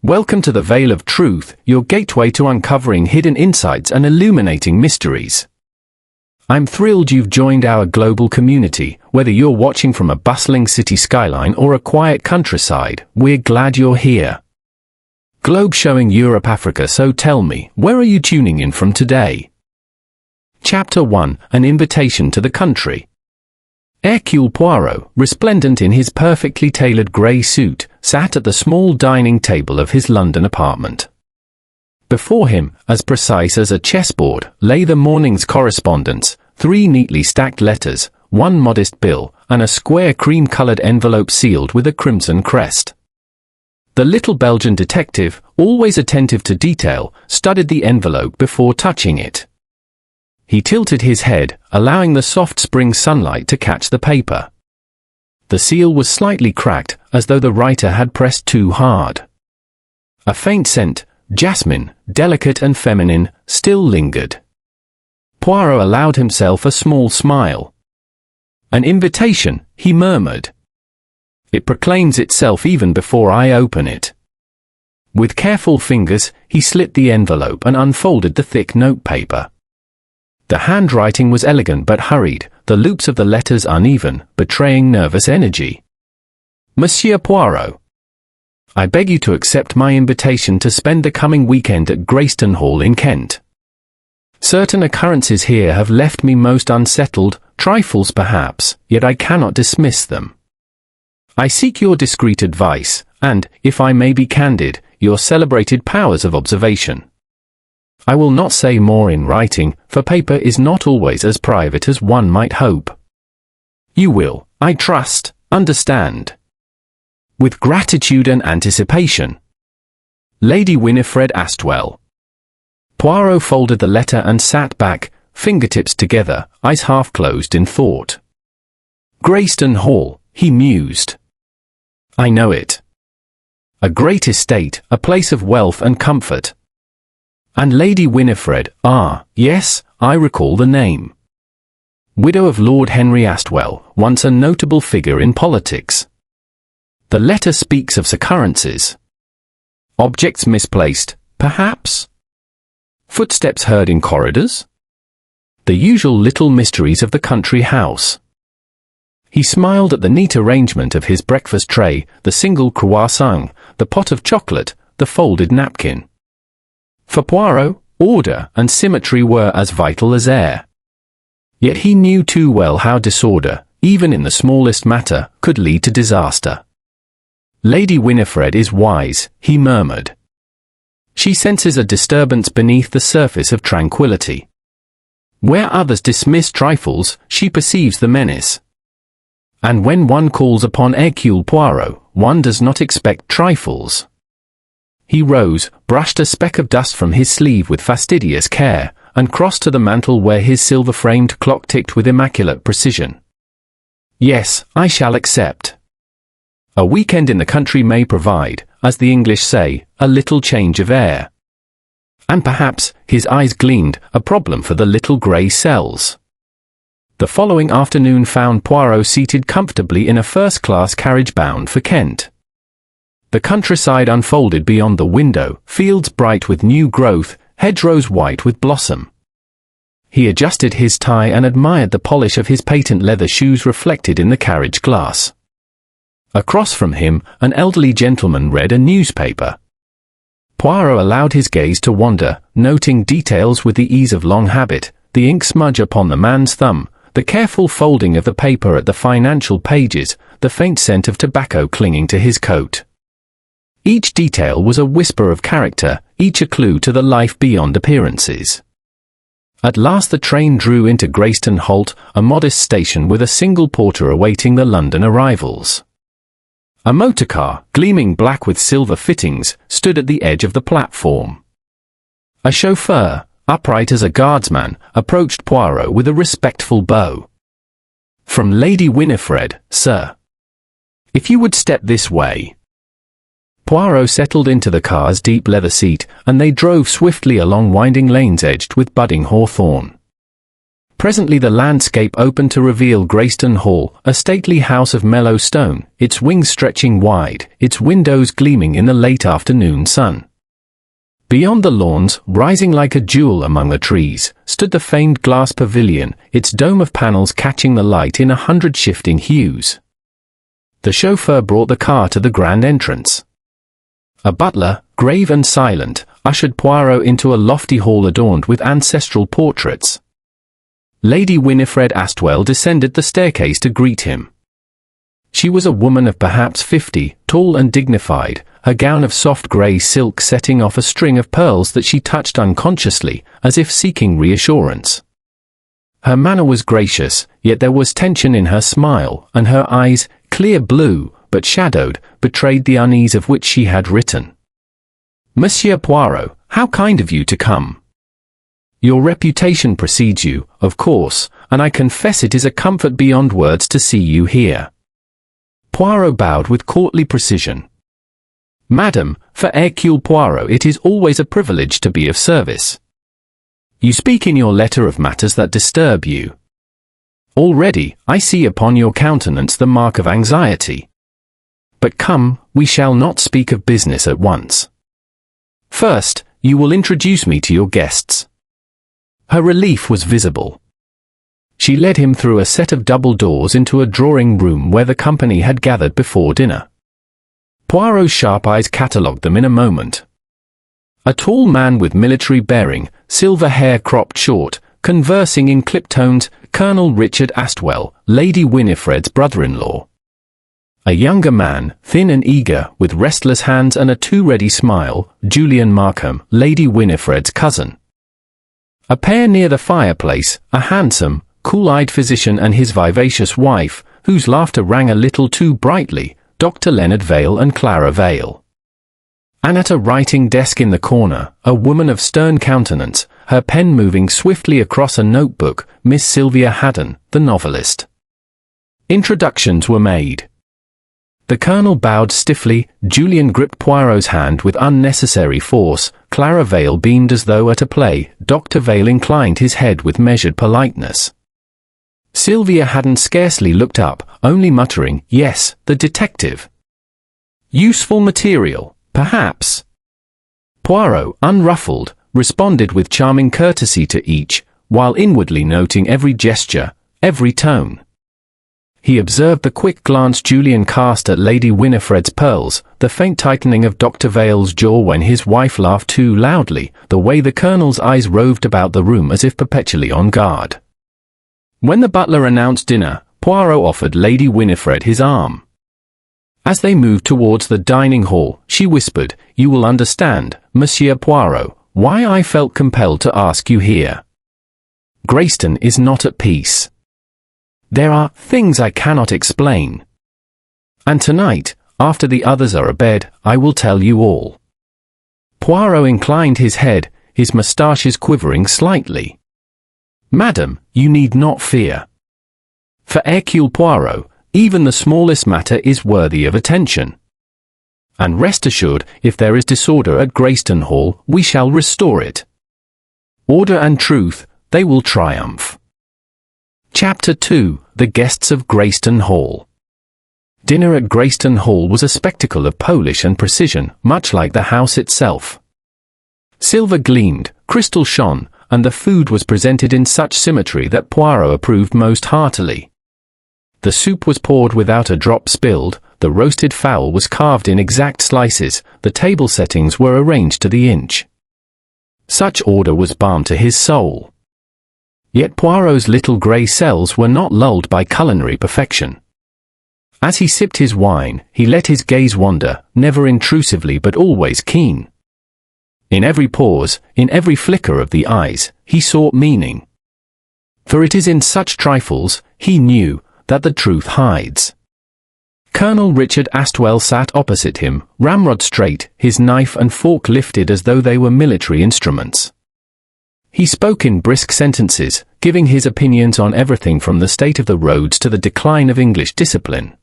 Welcome to the Veil of Truth, your gateway to uncovering hidden insights and illuminating mysteries. I'm thrilled you've joined our global community. Whether you're watching from a bustling city skyline or a quiet countryside, we're glad you're here. Globe showing Europe, Africa, so tell me, where are you tuning in from today? Chapter 1, An Invitation to the Country. Hercule Poirot, resplendent in his perfectly tailored grey suit, sat at the small dining table of his London apartment. Before him, as precise as a chessboard, lay the morning's correspondence, 3 neatly stacked letters, 1 modest bill, and a square cream-coloured envelope sealed with a crimson crest. The little Belgian detective, always attentive to detail, studied the envelope before touching it. He tilted his head, allowing the soft spring sunlight to catch the paper. The seal was slightly cracked, as though the writer had pressed too hard. A faint scent, jasmine, delicate and feminine, still lingered. Poirot allowed himself a small smile. "An invitation," he murmured. "It proclaims itself even before I open it." With careful fingers, he slit the envelope and unfolded the thick notepaper. The handwriting was elegant but hurried, the loops of the letters uneven, betraying nervous energy. "Monsieur Poirot, I beg you to accept my invitation to spend the coming weekend at Greystone Hall in Kent. Certain occurrences here have left me most unsettled, trifles perhaps, yet I cannot dismiss them. I seek your discreet advice, and, if I may be candid, your celebrated powers of observation. I will not say more in writing, for paper is not always as private as one might hope. You will, I trust, understand. With gratitude and anticipation. Lady Winifred Astwell." Poirot folded the letter and sat back, fingertips together, eyes half closed in thought. Greystone Hall, he mused. I know it. A great estate, a place of wealth and comfort. And Lady Winifred, yes, I recall the name. Widow of Lord Henry Astwell, once a notable figure in politics. The letter speaks of occurrences. Objects misplaced, perhaps? Footsteps heard in corridors? The usual little mysteries of the country house. He smiled at the neat arrangement of his breakfast tray, the single croissant, the pot of chocolate, the folded napkin. For Poirot, order and symmetry were as vital as air. Yet he knew too well how disorder, even in the smallest matter, could lead to disaster. Lady Winifred is wise, he murmured. She senses a disturbance beneath the surface of tranquility. Where others dismiss trifles, she perceives the menace. And when one calls upon Hercule Poirot, one does not expect trifles. He rose, brushed a speck of dust from his sleeve with fastidious care, and crossed to the mantel where his silver-framed clock ticked with immaculate precision. Yes, I shall accept. A weekend in the country may provide, as the English say, a little change of air. And perhaps, his eyes gleamed, a problem for the little grey cells. The following afternoon found Poirot seated comfortably in a first-class carriage bound for Kent. The countryside unfolded beyond the window, fields bright with new growth, hedgerows white with blossom. He adjusted his tie and admired the polish of his patent leather shoes reflected in the carriage glass. Across from him, an elderly gentleman read a newspaper. Poirot allowed his gaze to wander, noting details with the ease of long habit, the ink smudge upon the man's thumb, the careful folding of the paper at the financial pages, the faint scent of tobacco clinging to his coat. Each detail was a whisper of character, each a clue to the life beyond appearances. At last the train drew into Greystone Halt, a modest station with a single porter awaiting the London arrivals. A motorcar, gleaming black with silver fittings, stood at the edge of the platform. A chauffeur, upright as a guardsman, approached Poirot with a respectful bow. "From Lady Winifred, sir. If you would step this way." Poirot settled into the car's deep leather seat, and they drove swiftly along winding lanes edged with budding hawthorn. Presently the landscape opened to reveal Greystone Hall, a stately house of mellow stone, its wings stretching wide, its windows gleaming in the late afternoon sun. Beyond the lawns, rising like a jewel among the trees, stood the famed Glass Pavilion, its dome of panels catching the light in 100 shifting hues. The chauffeur brought the car to the grand entrance. A butler, grave and silent, ushered Poirot into a lofty hall adorned with ancestral portraits. Lady Winifred Astwell descended the staircase to greet him. She was a woman of perhaps 50, tall and dignified, her gown of soft grey silk setting off a string of pearls that she touched unconsciously, as if seeking reassurance. Her manner was gracious, yet there was tension in her smile, and her eyes, clear blue, but shadowed, betrayed the unease of which she had written. "Monsieur Poirot, how kind of you to come. Your reputation precedes you, of course, and I confess it is a comfort beyond words to see you here." Poirot bowed with courtly precision. "Madam, for Hercule Poirot it is always a privilege to be of service. You speak in your letter of matters that disturb you. Already, I see upon your countenance the mark of anxiety. But come, we shall not speak of business at once. First, you will introduce me to your guests." Her relief was visible. She led him through a set of double doors into a drawing room where the company had gathered before dinner. Poirot's sharp eyes catalogued them in a moment. A tall man with military bearing, silver hair cropped short, conversing in clipped tones, Colonel Richard Astwell, Lady Winifred's brother-in-law. A younger man, thin and eager, with restless hands and a too-ready smile, Julian Markham, Lady Winifred's cousin. A pair near the fireplace, a handsome, cool-eyed physician and his vivacious wife, whose laughter rang a little too brightly, Dr. Leonard Vale and Clara Vale. And at a writing desk in the corner, a woman of stern countenance, her pen moving swiftly across a notebook, Miss Sylvia Haddon, the novelist. Introductions were made. The colonel bowed stiffly, Julian gripped Poirot's hand with unnecessary force, Clara Vale beamed as though at a play, Dr. Vale inclined his head with measured politeness. Sylvia Haddon scarcely looked up, only muttering, "Yes, the detective. Useful material, perhaps." Poirot, unruffled, responded with charming courtesy to each, while inwardly noting every gesture, every tone. He observed the quick glance Julian cast at Lady Winifred's pearls, the faint tightening of Dr. Vale's jaw when his wife laughed too loudly, the way the colonel's eyes roved about the room as if perpetually on guard. When the butler announced dinner, Poirot offered Lady Winifred his arm. As they moved towards the dining hall, she whispered, "You will understand, Monsieur Poirot, why I felt compelled to ask you here. Greystone is not at peace. There are things I cannot explain. And tonight, after the others are abed, I will tell you all." Poirot inclined his head, his moustaches quivering slightly. "Madam, you need not fear. For Hercule Poirot, even the smallest matter is worthy of attention. And rest assured, if there is disorder at Greystone Hall, we shall restore it. Order and truth, they will triumph." Chapter 2: The Guests of Greystone Hall. Dinner at Greystone Hall was a spectacle of polish and precision, much like the house itself. Silver gleamed, crystal shone, and the food was presented in such symmetry that Poirot approved most heartily. The soup was poured without a drop spilled, the roasted fowl was carved in exact slices, the table settings were arranged to the inch. Such order was balm to his soul. Yet Poirot's little grey cells were not lulled by culinary perfection. As he sipped his wine, he let his gaze wander, never intrusively but always keen. In every pause, in every flicker of the eyes, he sought meaning. For it is in such trifles, he knew, that the truth hides. Colonel Richard Astwell sat opposite him, ramrod straight, his knife and fork lifted as though they were military instruments. He spoke in brisk sentences, giving his opinions on everything from the state of the roads to the decline of English discipline.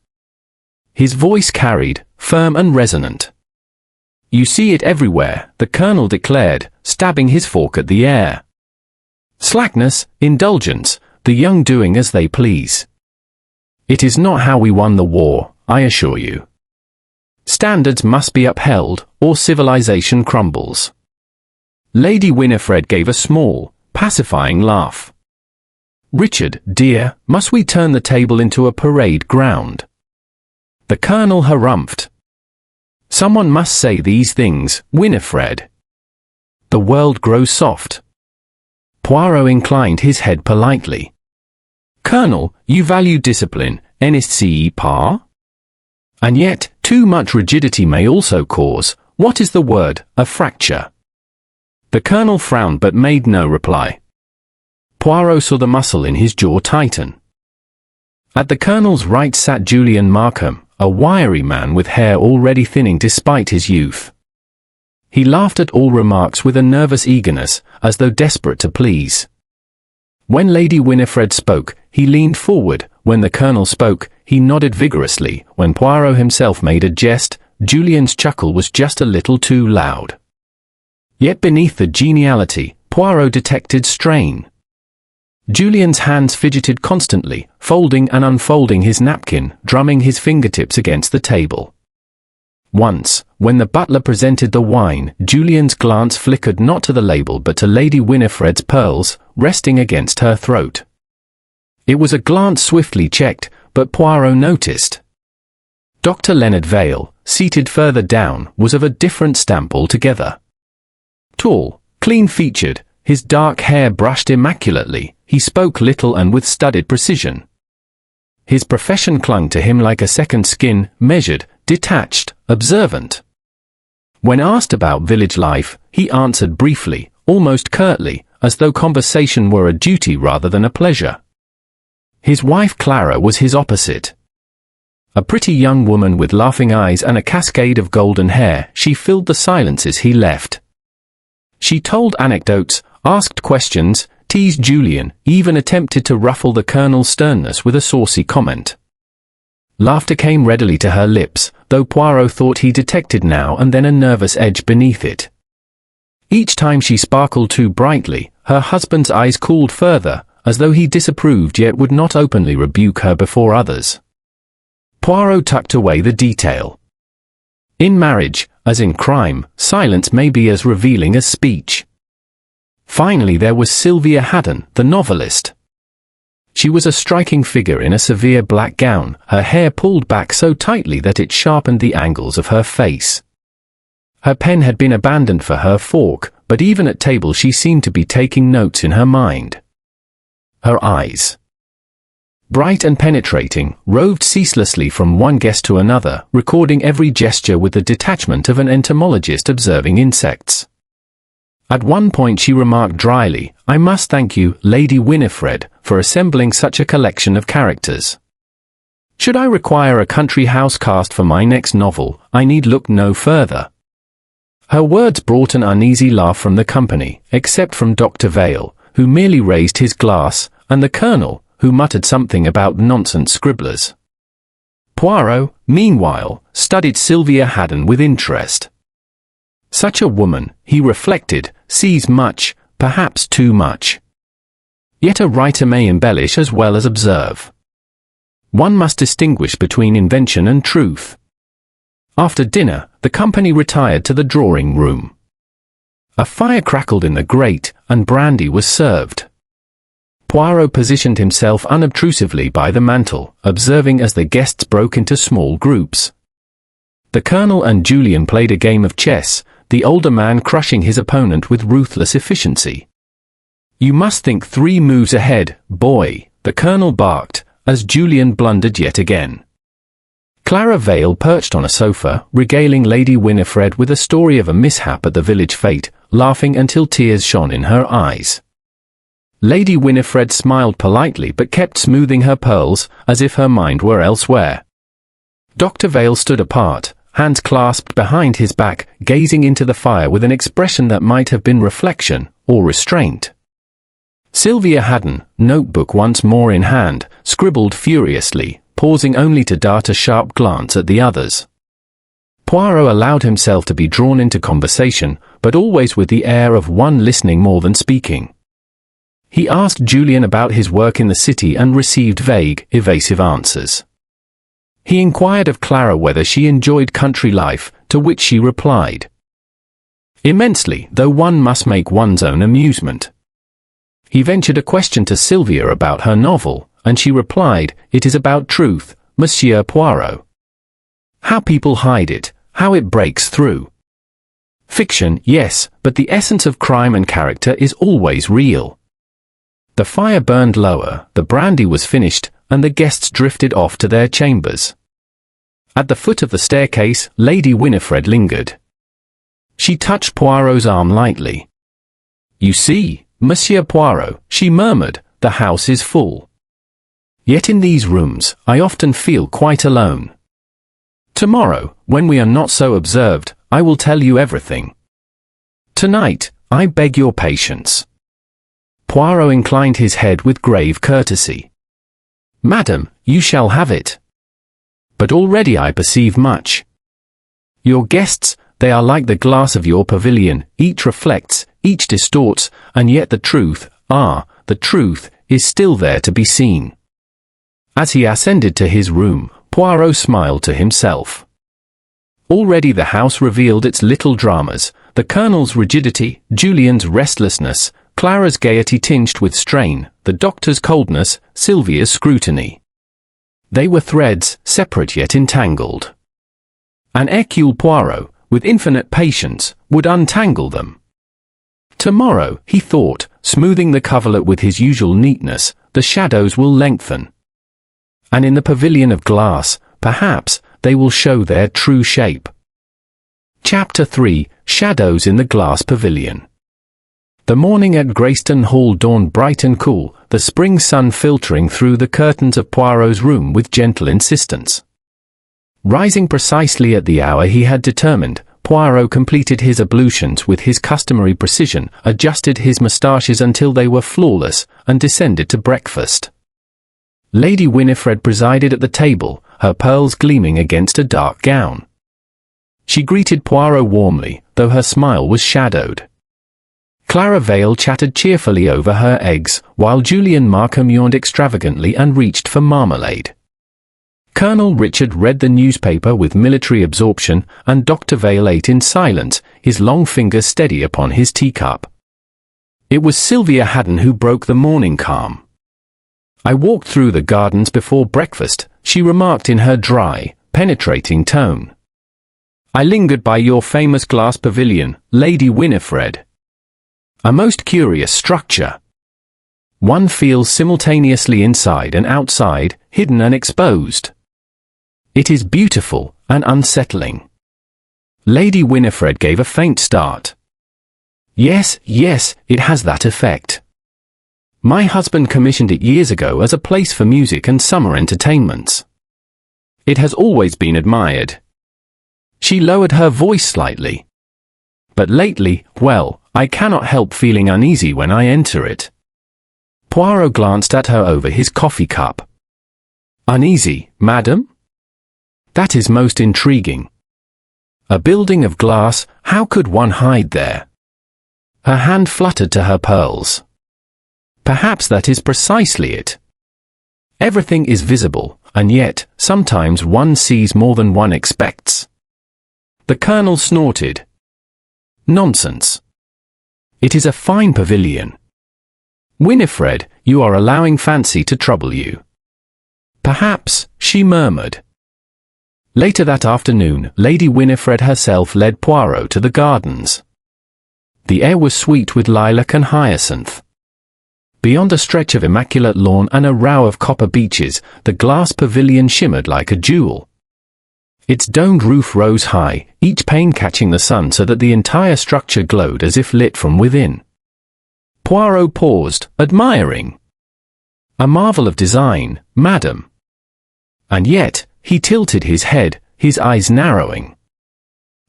His voice carried, firm and resonant. "You see it everywhere," the colonel declared, stabbing his fork at the air. "Slackness, indulgence, the young doing as they please. It is not how we won the war, I assure you. Standards must be upheld, or civilization crumbles." Lady Winifred gave a small, pacifying laugh. "Richard, dear, must we turn the table into a parade ground?" The Colonel harumphed. "Someone must say these things, Winifred. The world grows soft." Poirot inclined his head politely. "Colonel, you value discipline, n'est-ce pas? And yet, too much rigidity may also cause, what is the word, a fracture?" The Colonel frowned but made no reply. Poirot saw the muscle in his jaw tighten. At the Colonel's right sat Julian Markham, a wiry man with hair already thinning despite his youth. He laughed at all remarks with a nervous eagerness, as though desperate to please. When Lady Winifred spoke, he leaned forward. When the Colonel spoke, he nodded vigorously. When Poirot himself made a jest, Julian's chuckle was just a little too loud. Yet beneath the geniality, Poirot detected strain. Julian's hands fidgeted constantly, folding and unfolding his napkin, drumming his fingertips against the table. Once, when the butler presented the wine, Julian's glance flickered not to the label but to Lady Winifred's pearls, resting against her throat. It was a glance swiftly checked, but Poirot noticed. Dr. Leonard Vale, seated further down, was of a different stamp altogether. Tall, clean-featured, his dark hair brushed immaculately, he spoke little and with studied precision. His profession clung to him like a second skin, measured, detached, observant. When asked about village life, he answered briefly, almost curtly, as though conversation were a duty rather than a pleasure. His wife Clara was his opposite. A pretty young woman with laughing eyes and a cascade of golden hair, she filled the silences he left. She told anecdotes, asked questions, teased Julian, even attempted to ruffle the Colonel's sternness with a saucy comment. Laughter came readily to her lips, though Poirot thought he detected now and then a nervous edge beneath it. Each time she sparkled too brightly, her husband's eyes cooled further, as though he disapproved yet would not openly rebuke her before others. Poirot tucked away the detail. In marriage, as in crime, silence may be as revealing as speech. Finally there was Sylvia Haddon, the novelist. She was a striking figure in a severe black gown, her hair pulled back so tightly that it sharpened the angles of her face. Her pen had been abandoned for her fork, but even at table she seemed to be taking notes in her mind. Her eyes, bright and penetrating, roved ceaselessly from one guest to another, recording every gesture with the detachment of an entomologist observing insects. At one point she remarked dryly, "I must thank you, Lady Winifred, for assembling such a collection of characters. Should I require a country house cast for my next novel, I need look no further." Her words brought an uneasy laugh from the company, except from Dr. Vale, who merely raised his glass, and the Colonel, who muttered something about nonsense scribblers. Poirot, meanwhile, studied Sylvia Haddon with interest. Such a woman, he reflected, sees much, perhaps too much. Yet a writer may embellish as well as observe. One must distinguish between invention and truth. After dinner, the company retired to the drawing-room. A fire crackled in the grate, and brandy was served. Poirot positioned himself unobtrusively by the mantel, observing as the guests broke into small groups. The Colonel and Julian played a game of chess, the older man crushing his opponent with ruthless efficiency. "You must think 3 moves ahead, boy," the Colonel barked, as Julian blundered yet again. Clara Vale perched on a sofa, regaling Lady Winifred with a story of a mishap at the village fete, laughing until tears shone in her eyes. Lady Winifred smiled politely but kept smoothing her pearls, as if her mind were elsewhere. Dr. Vale stood apart, hands clasped behind his back, gazing into the fire with an expression that might have been reflection, or restraint. Sylvia Haddon, notebook once more in hand, scribbled furiously, pausing only to dart a sharp glance at the others. Poirot allowed himself to be drawn into conversation, but always with the air of one listening more than speaking. He asked Julian about his work in the city and received vague, evasive answers. He inquired of Clara whether she enjoyed country life, to which she replied, "Immensely, though one must make one's own amusement." He ventured a question to Sylvia about her novel, and she replied, "It is about truth, Monsieur Poirot. How people hide it, how it breaks through. Fiction, yes, but the essence of crime and character is always real." The fire burned lower, the brandy was finished, and the guests drifted off to their chambers. At the foot of the staircase, Lady Winifred lingered. She touched Poirot's arm lightly. "You see, Monsieur Poirot," she murmured, "the house is full. Yet in these rooms, I often feel quite alone. Tomorrow, when we are not so observed, I will tell you everything. Tonight, I beg your patience." Poirot inclined his head with grave courtesy. "Madam, you shall have it. But already I perceive much. Your guests, they are like the glass of your pavilion, each reflects, each distorts, and yet the truth, the truth, is still there to be seen." As he ascended to his room, Poirot smiled to himself. Already the house revealed its little dramas, the Colonel's rigidity, Julian's restlessness, Clara's gaiety tinged with strain, the doctor's coldness, Sylvia's scrutiny. They were threads, separate yet entangled. And Hercule Poirot, with infinite patience, would untangle them. Tomorrow, he thought, smoothing the coverlet with his usual neatness, the shadows will lengthen. And in the pavilion of glass, perhaps, they will show their true shape. Chapter 3, Shadows in the Glass Pavilion. The morning at Greystone Hall dawned bright and cool, the spring sun filtering through the curtains of Poirot's room with gentle insistence. Rising precisely at the hour he had determined, Poirot completed his ablutions with his customary precision, adjusted his moustaches until they were flawless, and descended to breakfast. Lady Winifred presided at the table, her pearls gleaming against a dark gown. She greeted Poirot warmly, though her smile was shadowed. Clara Vale chattered cheerfully over her eggs, while Julian Markham yawned extravagantly and reached for marmalade. Colonel Richard read the newspaper with military absorption, and Dr. Vale ate in silence, his long fingers steady upon his teacup. It was Sylvia Haddon who broke the morning calm. "I walked through the gardens before breakfast," she remarked in her dry, penetrating tone. "I lingered by your famous glass pavilion, Lady Winifred. A most curious structure. One feels simultaneously inside and outside, hidden and exposed. It is beautiful and unsettling." Lady Winifred gave a faint start. Yes, it has that effect. My husband commissioned it years ago as a place for music and summer entertainments. It has always been admired." She lowered her voice slightly. "But lately, well, I cannot help feeling uneasy when I enter it." Poirot glanced at her over his coffee cup. "Uneasy, madam? That is most intriguing. A building of glass, how could one hide there?" Her hand fluttered to her pearls. "Perhaps that is precisely it. Everything is visible, and yet, sometimes one sees more than one expects." The Colonel snorted. "Nonsense. It is a fine pavilion. Winifred, you are allowing fancy to trouble you." "Perhaps," she murmured. Later that afternoon, Lady Winifred herself led Poirot to the gardens. The air was sweet with lilac and hyacinth. Beyond a stretch of immaculate lawn and a row of copper beeches, the glass pavilion shimmered like a jewel. Its domed roof rose high, each pane catching the sun so that the entire structure glowed as if lit from within. Poirot paused, admiring. "A marvel of design, madam." And yet, he tilted his head, his eyes narrowing.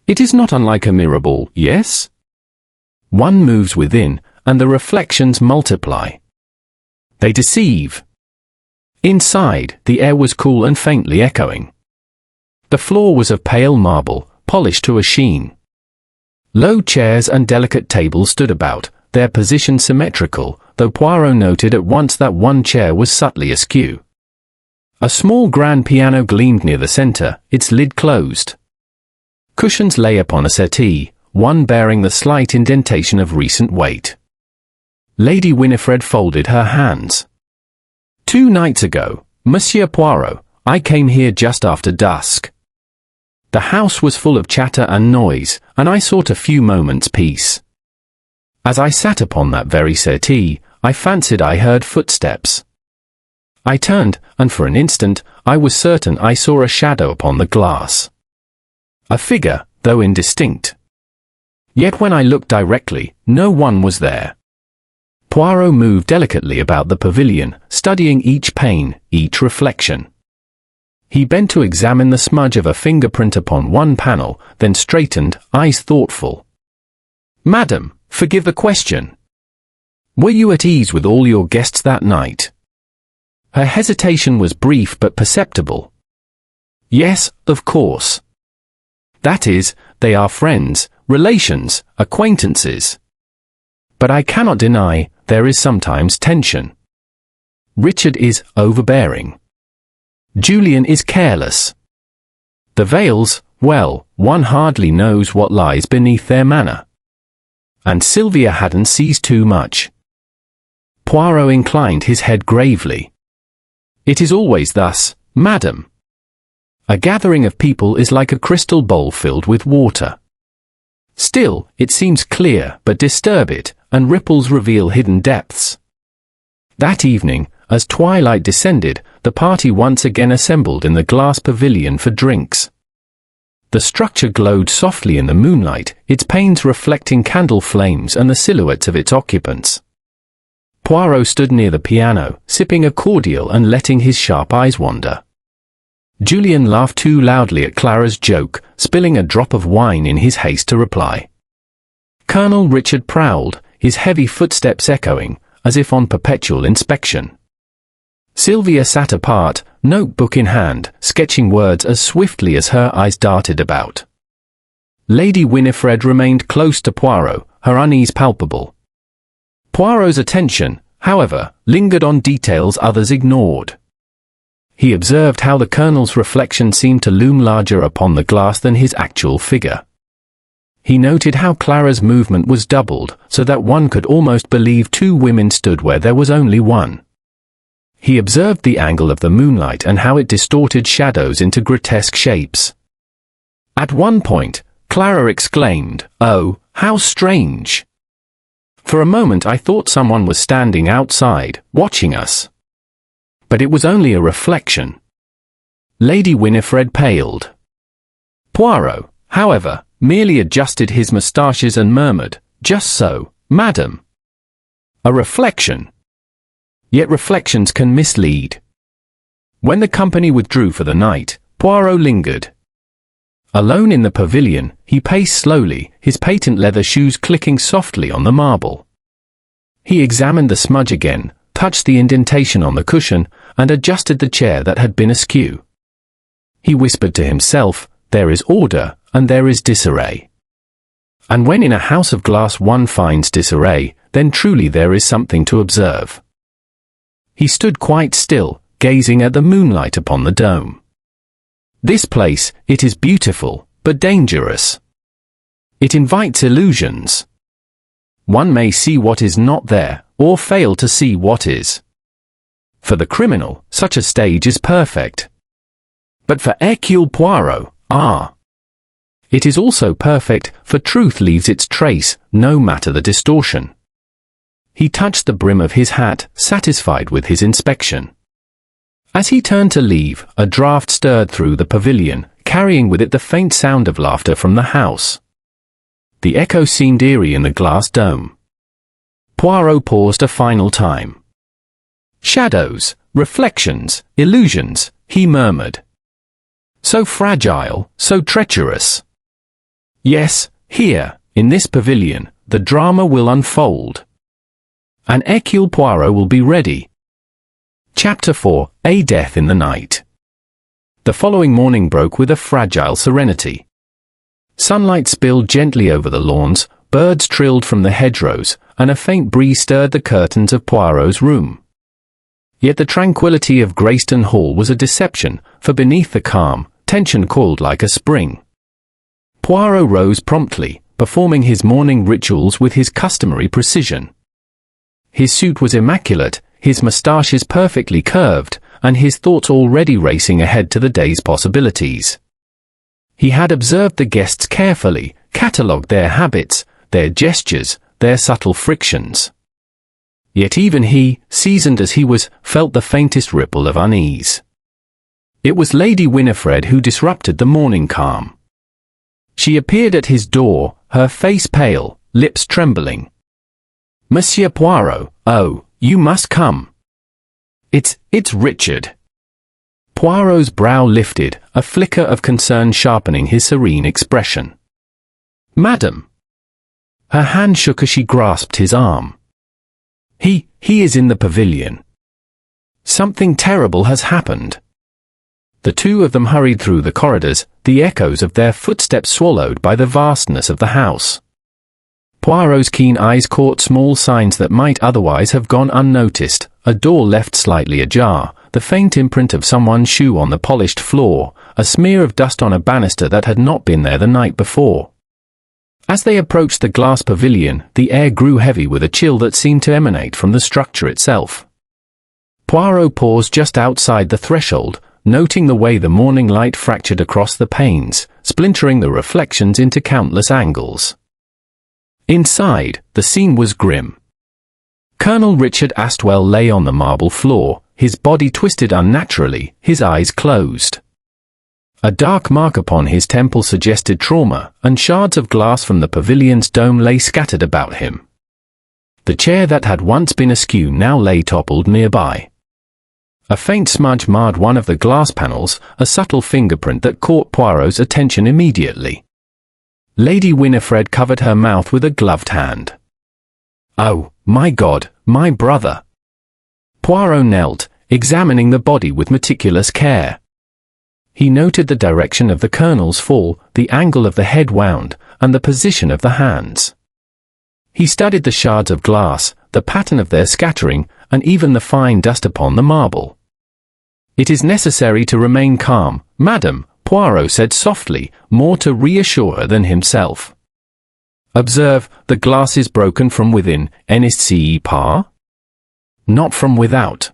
"It is not unlike a mirror ball, yes? One moves within, and the reflections multiply. They deceive." Inside, the air was cool and faintly echoing. The floor was of pale marble, polished to a sheen. Low chairs and delicate tables stood about, their position symmetrical, though Poirot noted at once that one chair was subtly askew. A small grand piano gleamed near the centre, its lid closed. Cushions lay upon a settee, one bearing the slight indentation of recent weight. Lady Winifred folded her hands. "2 nights ago, Monsieur Poirot, I came here just after dusk. The house was full of chatter and noise, and I sought a few moments' peace. As I sat upon that very settee, I fancied I heard footsteps. I turned, and for an instant, I was certain I saw a shadow upon the glass. A figure, though indistinct. Yet when I looked directly, no one was there." Poirot moved delicately about the pavilion, studying each pane, each reflection. He bent to examine the smudge of a fingerprint upon one panel, then straightened, eyes thoughtful. "Madam, forgive the question. Were you at ease with all your guests that night?" Her hesitation was brief but perceptible. "Yes, of course. That is, they are friends, relations, acquaintances. But I cannot deny, there is sometimes tension. Richard is overbearing. Julian is careless. The Vales, well, one hardly knows what lies beneath their manner. And Sylvia Haddon sees too much." Poirot inclined his head gravely. "It is always thus, madam. A gathering of people is like a crystal bowl filled with water. Still, it seems clear, but disturb it, and ripples reveal hidden depths." That evening, as twilight descended, the party once again assembled in the Glass Pavilion for drinks. The structure glowed softly in the moonlight, its panes reflecting candle flames and the silhouettes of its occupants. Poirot stood near the piano, sipping a cordial and letting his sharp eyes wander. Julian laughed too loudly at Clara's joke, spilling a drop of wine in his haste to reply. Colonel Richard prowled, his heavy footsteps echoing, as if on perpetual inspection. Sylvia sat apart, notebook in hand, sketching words as swiftly as her eyes darted about. Lady Winifred remained close to Poirot, her unease palpable. Poirot's attention, however, lingered on details others ignored. He observed how the Colonel's reflection seemed to loom larger upon the glass than his actual figure. He noted how Clara's movement was doubled, so that one could almost believe 2 women stood where there was only one. He observed the angle of the moonlight and how it distorted shadows into grotesque shapes. At one point, Clara exclaimed, "Oh, how strange! For a moment I thought someone was standing outside, watching us. But it was only a reflection." Lady Winifred paled. Poirot, however, merely adjusted his moustaches and murmured, "Just so, madam. A reflection. Yet reflections can mislead." When the company withdrew for the night, Poirot lingered. Alone in the pavilion, he paced slowly, his patent leather shoes clicking softly on the marble. He examined the smudge again, touched the indentation on the cushion, and adjusted the chair that had been askew. He whispered to himself, "There is order, and there is disarray. And when in a house of glass one finds disarray, then truly there is something to observe." He stood quite still, gazing at the moonlight upon the dome. "This place, it is beautiful, but dangerous. It invites illusions. One may see what is not there, or fail to see what is. For the criminal, such a stage is perfect. But for Hercule Poirot, it is also perfect, for truth leaves its trace, no matter the distortion." He touched the brim of his hat, satisfied with his inspection. As he turned to leave, a draught stirred through the pavilion, carrying with it the faint sound of laughter from the house. The echo seemed eerie in the glass dome. Poirot paused a final time. "Shadows, reflections, illusions," he murmured. "So fragile, so treacherous. Yes, here, in this pavilion, the drama will unfold. And Hercule Poirot will be ready." Chapter 4, A Death in the Night. The following morning broke with a fragile serenity. Sunlight spilled gently over the lawns, birds trilled from the hedgerows, and a faint breeze stirred the curtains of Poirot's room. Yet the tranquility of Greystone Hall was a deception, for beneath the calm, tension coiled like a spring. Poirot rose promptly, performing his morning rituals with his customary precision. His suit was immaculate, his moustaches perfectly curved, and his thoughts already racing ahead to the day's possibilities. He had observed the guests carefully, catalogued their habits, their gestures, their subtle frictions. Yet even he, seasoned as he was, felt the faintest ripple of unease. It was Lady Winifred who disrupted the morning calm. She appeared at his door, her face pale, lips trembling. "Monsieur Poirot, oh, you must come. It's Richard." Poirot's brow lifted, a flicker of concern sharpening his serene expression. "Madam." Her hand shook as she grasped his arm. He is in the pavilion. Something terrible has happened." The two of them hurried through the corridors, the echoes of their footsteps swallowed by the vastness of the house. Poirot's keen eyes caught small signs that might otherwise have gone unnoticed, a door left slightly ajar, the faint imprint of someone's shoe on the polished floor, a smear of dust on a banister that had not been there the night before. As they approached the glass pavilion, the air grew heavy with a chill that seemed to emanate from the structure itself. Poirot paused just outside the threshold, noting the way the morning light fractured across the panes, splintering the reflections into countless angles. Inside, the scene was grim. Colonel Richard Astwell lay on the marble floor, his body twisted unnaturally, his eyes closed. A dark mark upon his temple suggested trauma, and shards of glass from the pavilion's dome lay scattered about him. The chair that had once been askew now lay toppled nearby. A faint smudge marred one of the glass panels, a subtle fingerprint that caught Poirot's attention immediately. Lady Winifred covered her mouth with a gloved hand. "Oh, my God, my brother!" Poirot knelt, examining the body with meticulous care. He noted the direction of the colonel's fall, the angle of the head wound, and the position of the hands. He studied the shards of glass, the pattern of their scattering, and even the fine dust upon the marble. "It is necessary to remain calm, madam," Poirot said softly, more to reassure her than himself. "Observe, the glass is broken from within, n'est-ce pas? Not from without.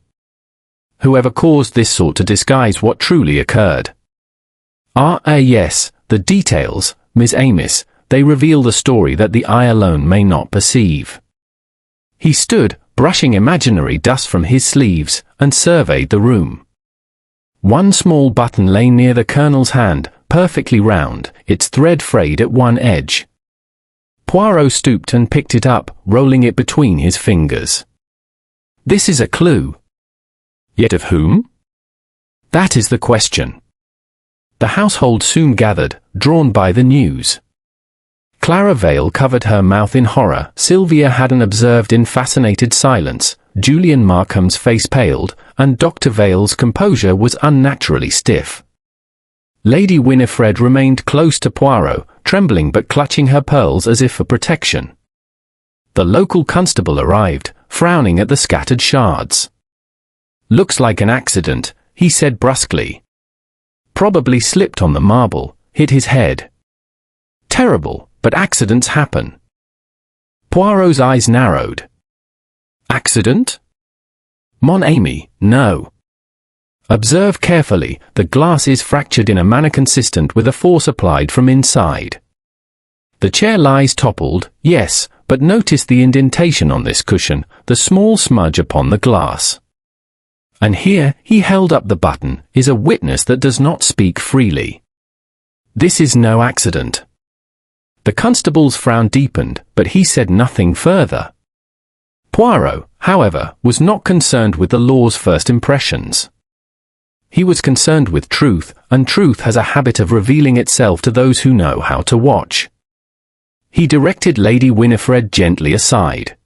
Whoever caused this sought to disguise what truly occurred. Yes, the details, Miss Amos, they reveal the story that the eye alone may not perceive." He stood, brushing imaginary dust from his sleeves, and surveyed the room. One small button lay near the colonel's hand, perfectly round, its thread frayed at one edge. Poirot stooped and picked it up, rolling it between his fingers. "This is a clue." "Yet of whom?" "That is the question." The household soon gathered, drawn by the news. Clara Vale covered her mouth in horror, Sylvia Haddon observed in fascinated silence, Julian Markham's face paled, and Dr. Vale's composure was unnaturally stiff. Lady Winifred remained close to Poirot, trembling but clutching her pearls as if for protection. The local constable arrived, frowning at the scattered shards. "Looks like an accident," he said brusquely. "Probably slipped on the marble, hit his head." "Terrible, but accidents happen." Poirot's eyes narrowed. "Accident? Mon ami, no. Observe carefully, the glass is fractured in a manner consistent with a force applied from inside. The chair lies toppled, yes, but notice the indentation on this cushion, the small smudge upon the glass. And here," he held up the button, "is a witness that does not speak freely. This is no accident." The constable's frown deepened, but he said nothing further. Poirot, however, was not concerned with the law's first impressions. He was concerned with truth, and truth has a habit of revealing itself to those who know how to watch. He directed Lady Winifred gently aside.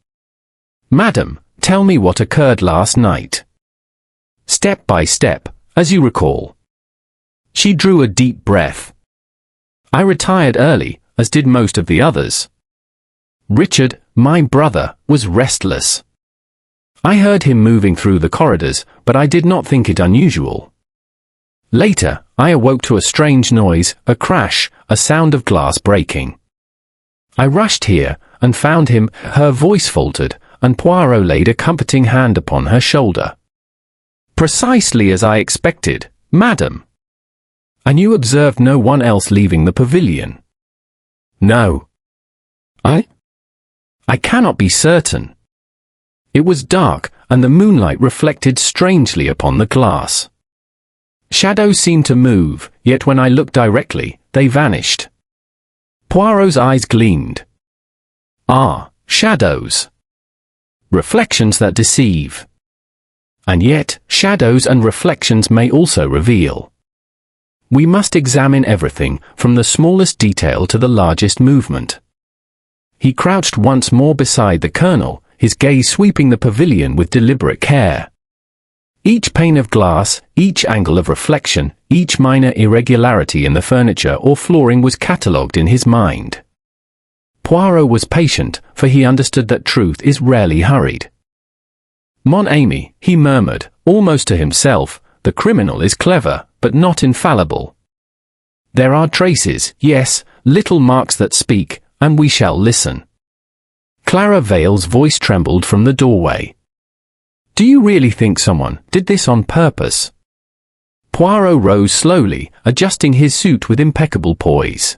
"Madam, tell me what occurred last night. Step by step, as you recall." She drew a deep breath. "I retired early, as did most of the others." Richard, my brother, was restless. I heard him moving through the corridors, but I did not think it unusual. Later, I awoke to a strange noise, a crash, a sound of glass breaking. I rushed here, and found him. Her voice faltered, and Poirot laid a comforting hand upon her shoulder. Precisely as I expected, madam. And you observed no one else leaving the pavilion? No. I cannot be certain. It was dark, and the moonlight reflected strangely upon the glass. Shadows seemed to move, yet when I looked directly, they vanished. Poirot's eyes gleamed. Ah, shadows. Reflections that deceive. And yet, shadows and reflections may also reveal. We must examine everything, from the smallest detail to the largest movement. He crouched once more beside the colonel, his gaze sweeping the pavilion with deliberate care. Each pane of glass, each angle of reflection, each minor irregularity in the furniture or flooring was catalogued in his mind. Poirot was patient, for he understood that truth is rarely hurried. Mon ami, he murmured, almost to himself, the criminal is clever, but not infallible. There are traces, yes, little marks that speak, and we shall listen. Clara Vale's voice trembled from the doorway. Do you really think someone did this on purpose? Poirot rose slowly, adjusting his suit with impeccable poise.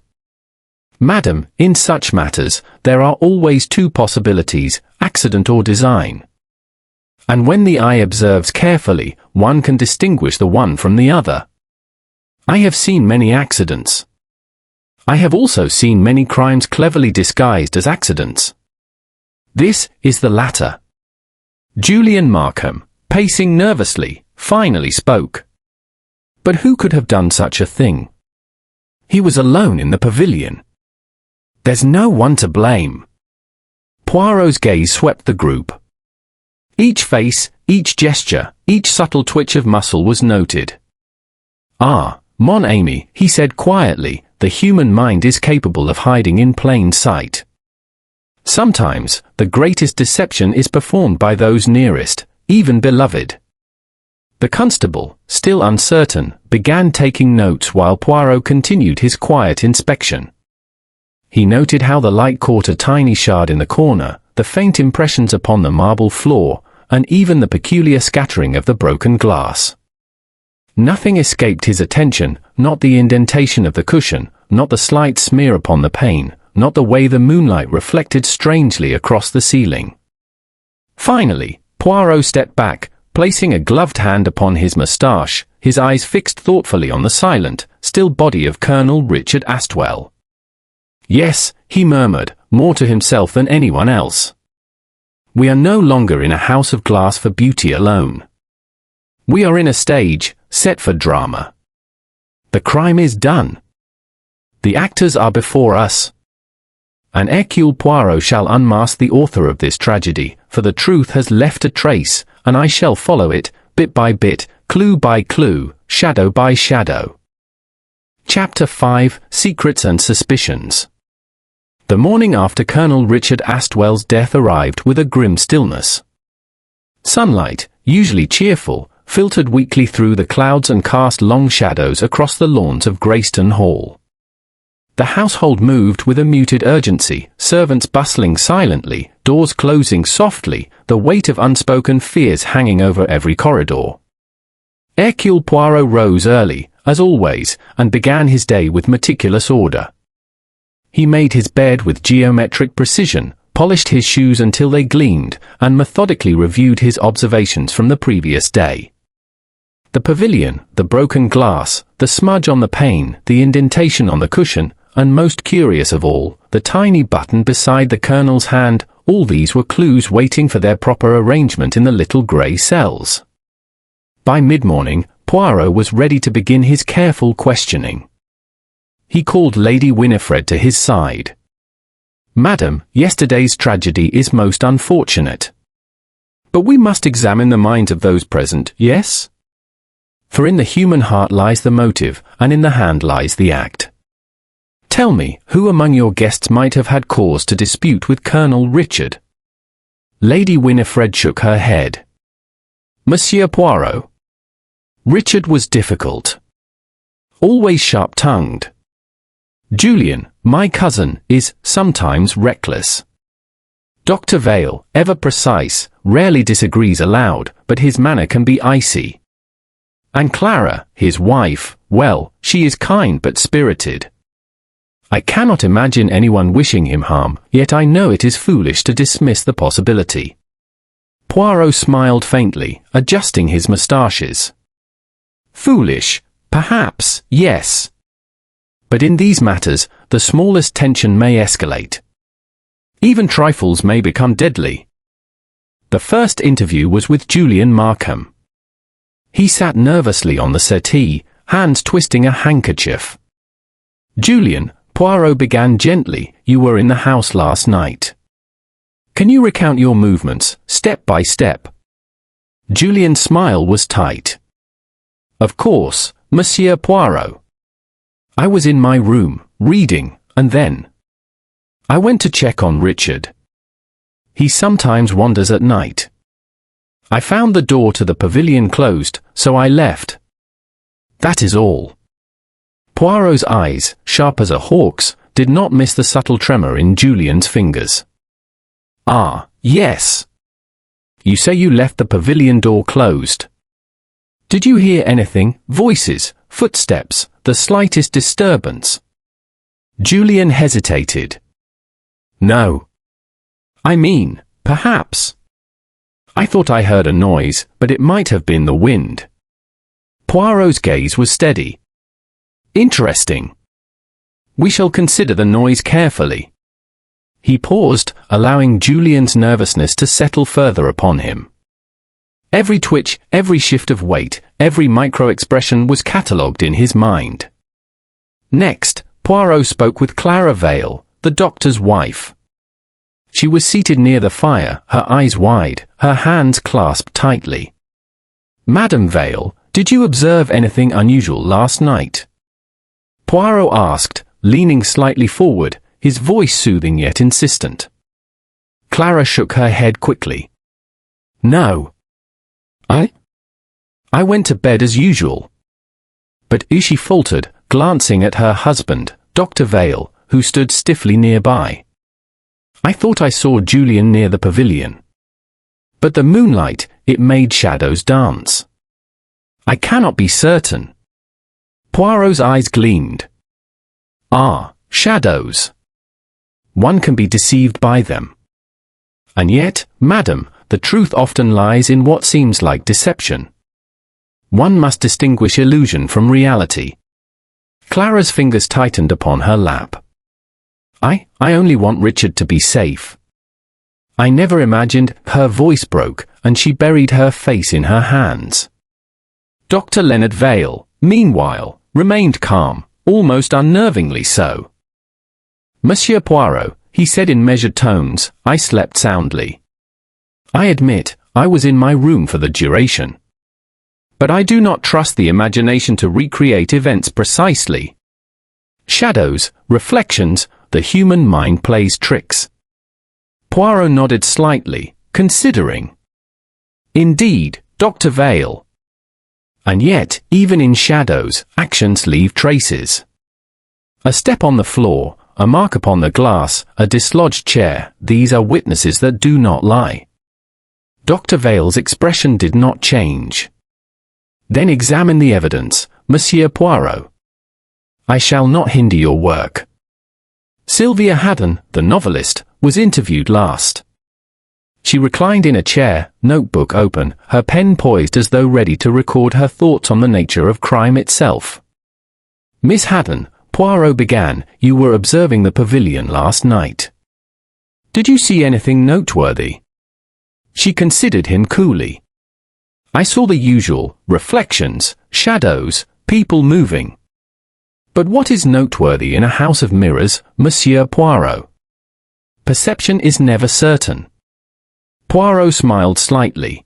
Madam, in such matters, there are always two possibilities, accident or design. And when the eye observes carefully, one can distinguish the one from the other. I have seen many accidents. I have also seen many crimes cleverly disguised as accidents. This is the latter. Julian Markham, pacing nervously, finally spoke. But who could have done such a thing? He was alone in the pavilion. There's no one to blame. Poirot's gaze swept the group. Each face, each gesture, each subtle twitch of muscle was noted. Ah, mon ami, he said quietly, the human mind is capable of hiding in plain sight. Sometimes, the greatest deception is performed by those nearest, even beloved. The constable, still uncertain, began taking notes while Poirot continued his quiet inspection. He noted how the light caught a tiny shard in the corner, the faint impressions upon the marble floor, and even the peculiar scattering of the broken glass. Nothing escaped his attention, not the indentation of the cushion, not the slight smear upon the pane, not the way the moonlight reflected strangely across the ceiling. Finally, Poirot stepped back, placing a gloved hand upon his moustache, his eyes fixed thoughtfully on the silent, still body of Colonel Richard Astwell. Yes, he murmured, more to himself than anyone else. We are no longer in a house of glass for beauty alone. We are in a stage, set for drama. The crime is done. The actors are before us. And Hercule Poirot shall unmask the author of this tragedy, for the truth has left a trace, and I shall follow it, bit by bit, clue by clue, shadow by shadow. Chapter 5, Secrets and Suspicions. The morning after Colonel Richard Astwell's death arrived with a grim stillness. Sunlight, usually cheerful, filtered weakly through the clouds and cast long shadows across the lawns of Greystone Hall. The household moved with a muted urgency, servants bustling silently, doors closing softly, the weight of unspoken fears hanging over every corridor. Hercule Poirot rose early, as always, and began his day with meticulous order. He made his bed with geometric precision, polished his shoes until they gleamed, and methodically reviewed his observations from the previous day. The pavilion, the broken glass, the smudge on the pane, the indentation on the cushion, and most curious of all, the tiny button beside the colonel's hand, all these were clues waiting for their proper arrangement in the little grey cells. By mid-morning, Poirot was ready to begin his careful questioning. He called Lady Winifred to his side. Madam, yesterday's tragedy is most unfortunate. But we must examine the minds of those present, yes? For in the human heart lies the motive, and in the hand lies the act. Tell me, who among your guests might have had cause to dispute with Colonel Richard? Lady Winifred shook her head. Monsieur Poirot. Richard was difficult. Always sharp-tongued. Julian, my cousin, is sometimes reckless. Dr. Vale, ever precise, rarely disagrees aloud, but his manner can be icy. And Clara, his wife, well, she is kind but spirited. I cannot imagine anyone wishing him harm, yet I know it is foolish to dismiss the possibility. Poirot smiled faintly, adjusting his moustaches. Foolish, perhaps, yes. But in these matters, the smallest tension may escalate. Even trifles may become deadly. The first interview was with Julian Markham. He sat nervously on the settee, hands twisting a handkerchief. Julian, Poirot began gently, you were in the house last night. Can you recount your movements, step by step? Julian's smile was tight. Of course, Monsieur Poirot. I was in my room, reading, and then I went to check on Richard. He sometimes wanders at night. I found the door to the pavilion closed, so I left. That is all. Poirot's eyes, sharp as a hawk's, did not miss the subtle tremor in Julian's fingers. Ah, yes. You say you left the pavilion door closed. Did you hear anything, voices, footsteps, the slightest disturbance? Julian hesitated. No. I mean, perhaps. I thought I heard a noise, but it might have been the wind. Poirot's gaze was steady. Interesting. We shall consider the noise carefully. He paused, allowing Julian's nervousness to settle further upon him. Every twitch, every shift of weight, every micro-expression was catalogued in his mind. Next, Poirot spoke with Clara Vale, the doctor's wife. She was seated near the fire, her eyes wide, her hands clasped tightly. Madame Vale, did you observe anything unusual last night? Poirot asked, leaning slightly forward, his voice soothing yet insistent. Clara shook her head quickly. No. I went to bed as usual. But she faltered, glancing at her husband, Dr. Vale, who stood stiffly nearby. I thought I saw Julian near the pavilion. But the moonlight, it made shadows dance. I cannot be certain. Poirot's eyes gleamed. Ah, shadows. One can be deceived by them. And yet, madam, the truth often lies in what seems like deception. One must distinguish illusion from reality. Clara's fingers tightened upon her lap. I only want Richard to be safe. I never imagined, her voice broke, and she buried her face in her hands. Dr. Leonard Vale, meanwhile, remained calm, almost unnervingly so. Monsieur Poirot, he said in measured tones, I slept soundly. I admit, I was in my room for the duration. But I do not trust the imagination to recreate events precisely. Shadows, reflections, the human mind plays tricks. Poirot nodded slightly, considering. Indeed, Dr. Vale. And yet, even in shadows, actions leave traces. A step on the floor, a mark upon the glass, a dislodged chair, these are witnesses that do not lie. Dr. Vale's expression did not change. Then examine the evidence, Monsieur Poirot. I shall not hinder your work. Sylvia Haddon, the novelist, was interviewed last. She reclined in a chair, notebook open, her pen poised as though ready to record her thoughts on the nature of crime itself. Miss Haddon, Poirot began, you were observing the pavilion last night. Did you see anything noteworthy? She considered him coolly. I saw the usual, reflections, shadows, people moving. But what is noteworthy in a house of mirrors, Monsieur Poirot? Perception is never certain. Poirot smiled slightly.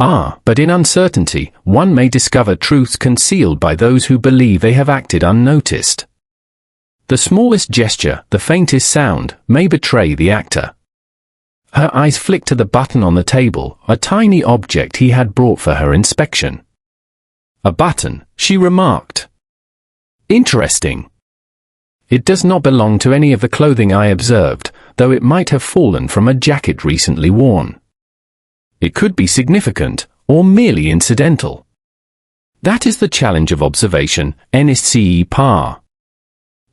Ah, but in uncertainty, one may discover truths concealed by those who believe they have acted unnoticed. The smallest gesture, the faintest sound, may betray the actor. Her eyes flicked to the button on the table, a tiny object he had brought for her inspection. "A button," she remarked. "Interesting. It does not belong to any of the clothing I observed, though it might have fallen from a jacket recently worn. It could be significant, or merely incidental. That is the challenge of observation, n'est-ce pas?"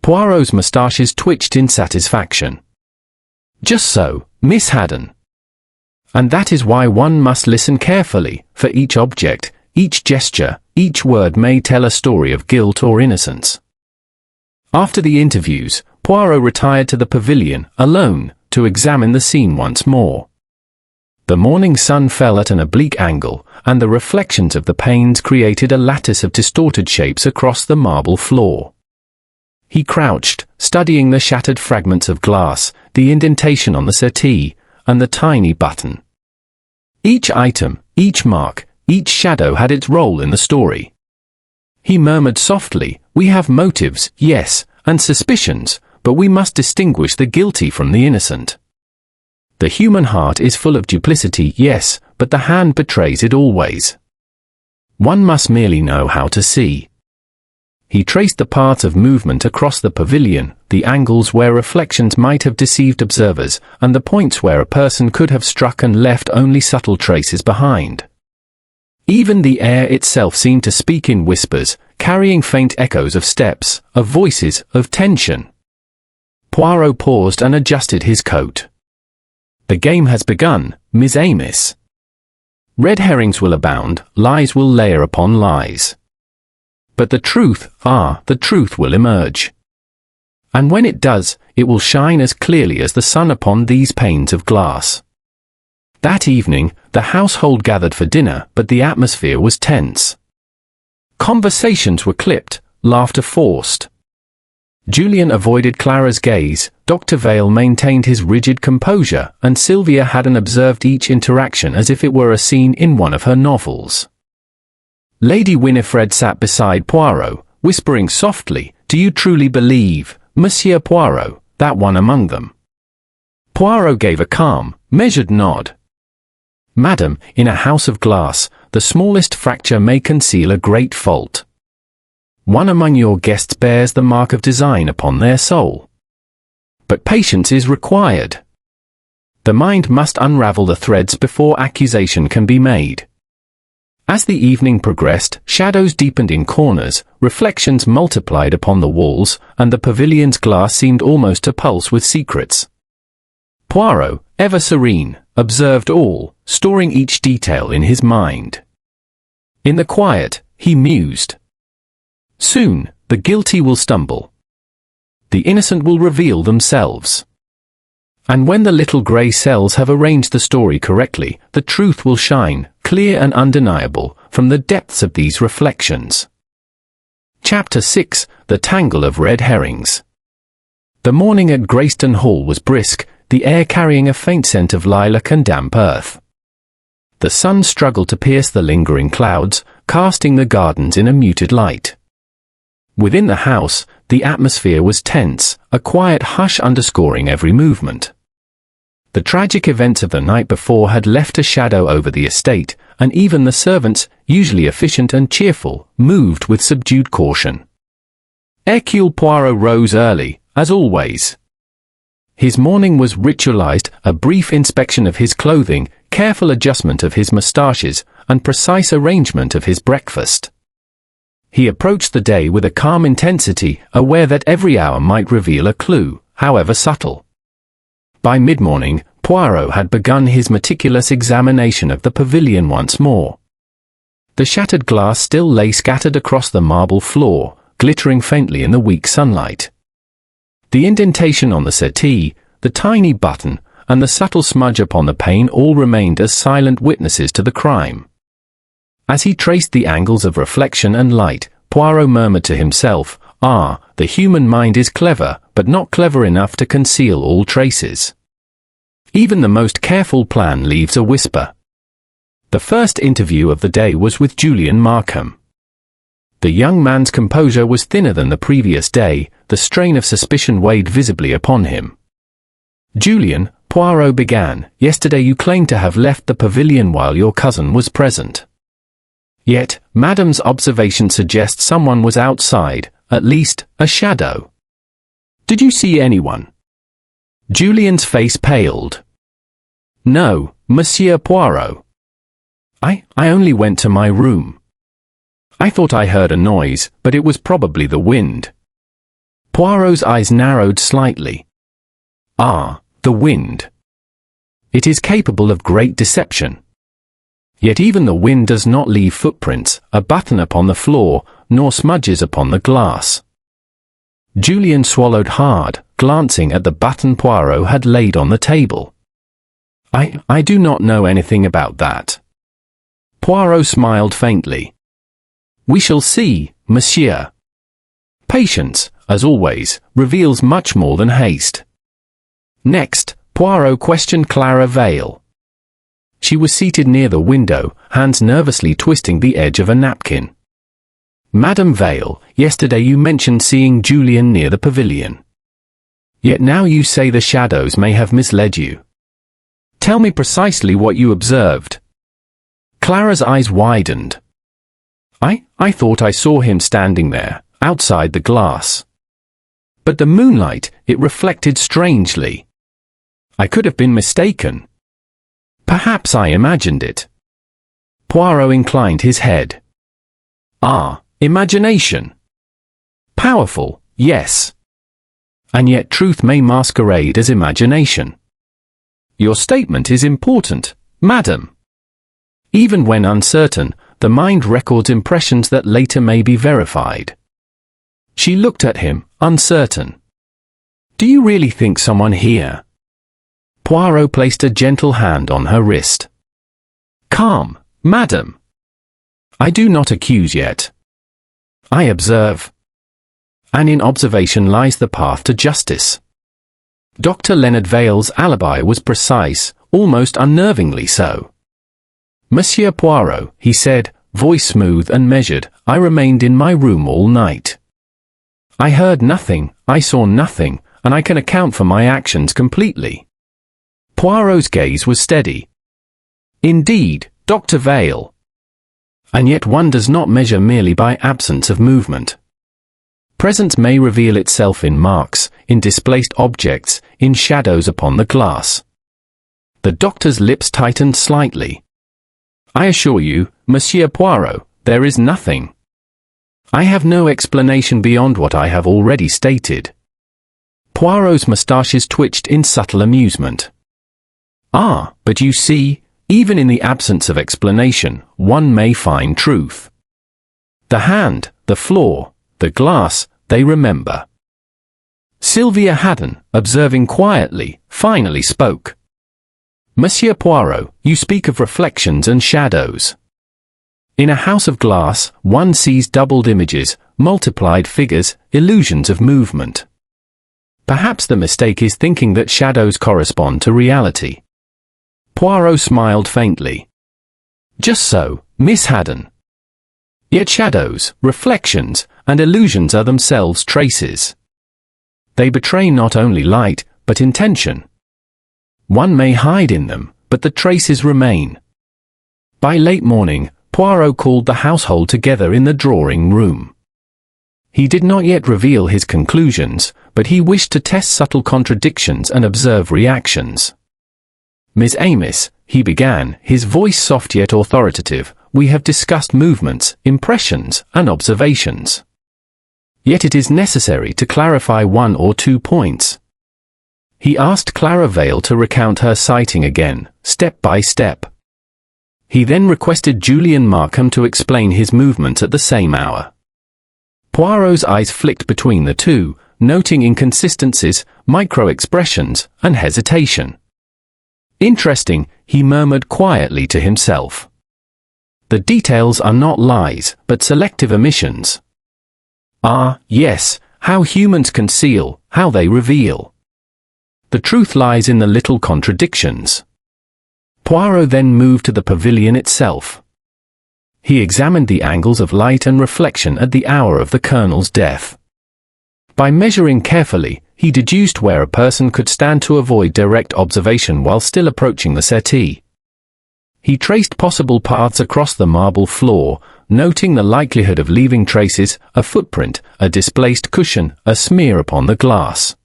Poirot's moustaches twitched in satisfaction. "Just so, Miss Haddon. And that is why one must listen carefully, for each object, each gesture, each word may tell a story of guilt or innocence." After the interviews, Poirot retired to the pavilion, alone, to examine the scene once more. The morning sun fell at an oblique angle, and the reflections of the panes created a lattice of distorted shapes across the marble floor. He crouched, studying the shattered fragments of glass, the indentation on the settee, and the tiny button. Each item, each mark, each shadow had its role in the story. He murmured softly, "We have motives, yes, and suspicions, but we must distinguish the guilty from the innocent. The human heart is full of duplicity, yes, but the hand betrays it always. One must merely know how to see." He traced the paths of movement across the pavilion, the angles where reflections might have deceived observers, and the points where a person could have struck and left only subtle traces behind. Even the air itself seemed to speak in whispers, carrying faint echoes of steps, of voices, of tension. Poirot paused and adjusted his coat. "The game has begun, Miss Amos. Red herrings will abound, lies will layer upon lies. But the truth will emerge. And when it does, it will shine as clearly as the sun upon these panes of glass." That evening, the household gathered for dinner, but the atmosphere was tense. Conversations were clipped, laughter forced. Julian avoided Clara's gaze, Dr. Vale maintained his rigid composure, and Sylvia Haddon observed each interaction as if it were a scene in one of her novels. Lady Winifred sat beside Poirot, whispering softly, "Do you truly believe, Monsieur Poirot, that one among them?" Poirot gave a calm, measured nod. "Madam, in a house of glass, the smallest fracture may conceal a great fault. One among your guests bears the mark of design upon their soul. But patience is required. The mind must unravel the threads before accusation can be made." As the evening progressed, shadows deepened in corners, reflections multiplied upon the walls, and the pavilion's glass seemed almost to pulse with secrets. Poirot, ever serene, observed all, storing each detail in his mind. In the quiet, he mused. Soon, the guilty will stumble. The innocent will reveal themselves. And when the little grey cells have arranged the story correctly, the truth will shine, clear and undeniable, from the depths of these reflections. Chapter 6: The Tangle of Red Herrings. The morning at Greystone Hall was brisk, the air carrying a faint scent of lilac and damp earth. The sun struggled to pierce the lingering clouds, casting the gardens in a muted light. Within the house, the atmosphere was tense, a quiet hush underscoring every movement. The tragic events of the night before had left a shadow over the estate, and even the servants, usually efficient and cheerful, moved with subdued caution. Hercule Poirot rose early, as always. His morning was ritualized, a brief inspection of his clothing, careful adjustment of his moustaches, and precise arrangement of his breakfast. He approached the day with a calm intensity, aware that every hour might reveal a clue, however subtle. By mid-morning, Poirot had begun his meticulous examination of the pavilion once more. The shattered glass still lay scattered across the marble floor, glittering faintly in the weak sunlight. The indentation on the settee, the tiny button, and the subtle smudge upon the pane all remained as silent witnesses to the crime. As he traced the angles of reflection and light, Poirot murmured to himself, the human mind is clever, but not clever enough to conceal all traces. Even the most careful plan leaves a whisper. The first interview of the day was with Julian Markham. The young man's composure was thinner than the previous day, the strain of suspicion weighed visibly upon him. "Julian," Poirot began, "yesterday you claimed to have left the pavilion while your cousin was present. Yet, Madame's observation suggests someone was outside, at least, a shadow. Did you see anyone?" Julian's face paled. "No, Monsieur Poirot. I only went to my room. I thought I heard a noise, but it was probably the wind." Poirot's eyes narrowed slightly. "Ah, the wind. It is capable of great deception. Yet even the wind does not leave footprints, a button upon the floor, nor smudges upon the glass." Julian swallowed hard, glancing at the button Poirot had laid on the table. I do not know anything about that." Poirot smiled faintly. "We shall see, monsieur. Patience, as always, reveals much more than haste." Next, Poirot questioned Clara Vale. She was seated near the window, hands nervously twisting the edge of a napkin. "Madame Vale, yesterday you mentioned seeing Julian near the pavilion. Yet now you say the shadows may have misled you. Tell me precisely what you observed." Clara's eyes widened. I thought I saw him standing there, outside the glass. But the moonlight, it reflected strangely. I could have been mistaken. Perhaps I imagined it." Poirot inclined his head. "Ah, imagination. Powerful, yes. And yet truth may masquerade as imagination. Your statement is important, madam. Even when uncertain, the mind records impressions that later may be verified." She looked at him, uncertain. "Do you really think someone here?" Poirot placed a gentle hand on her wrist. "Calm, madam. I do not accuse yet. I observe. And in observation lies the path to justice." Dr. Leonard Vale's alibi was precise, almost unnervingly so. "Monsieur Poirot," he said, voice smooth and measured, "I remained in my room all night. I heard nothing, I saw nothing, and I can account for my actions completely." Poirot's gaze was steady. "Indeed, Dr. Vale. And yet one does not measure merely by absence of movement. Presence may reveal itself in marks, in displaced objects, in shadows upon the glass." The doctor's lips tightened slightly. "I assure you, Monsieur Poirot, there is nothing. I have no explanation beyond what I have already stated." Poirot's moustaches twitched in subtle amusement. "Ah, but you see, even in the absence of explanation, one may find truth. The hand, the floor, the glass, they remember." Sylvia Haddon, observing quietly, finally spoke. "Monsieur Poirot, you speak of reflections and shadows. In a house of glass, one sees doubled images, multiplied figures, illusions of movement. Perhaps the mistake is thinking that shadows correspond to reality." Poirot smiled faintly. "Just so, Miss Haddon. Yet shadows, reflections, and illusions are themselves traces. They betray not only light, but intention. One may hide in them, but the traces remain." By late morning, Poirot called the household together in the drawing room. He did not yet reveal his conclusions, but he wished to test subtle contradictions and observe reactions. "Miss Amos," he began, his voice soft yet authoritative, "we have discussed movements, impressions, and observations. Yet it is necessary to clarify one or two points." He asked Clara Vale to recount her sighting again, step by step. He then requested Julian Markham to explain his movements at the same hour. Poirot's eyes flicked between the two, noting inconsistencies, micro-expressions, and hesitation. "Interesting," he murmured quietly to himself. "The details are not lies, but selective omissions. Ah, yes, how humans conceal, how they reveal. The truth lies in the little contradictions." Poirot then moved to the pavilion itself. He examined the angles of light and reflection at the hour of the Colonel's death. By measuring carefully, he deduced where a person could stand to avoid direct observation while still approaching the settee. He traced possible paths across the marble floor, noting the likelihood of leaving traces, a footprint, a displaced cushion, a smear upon the glass.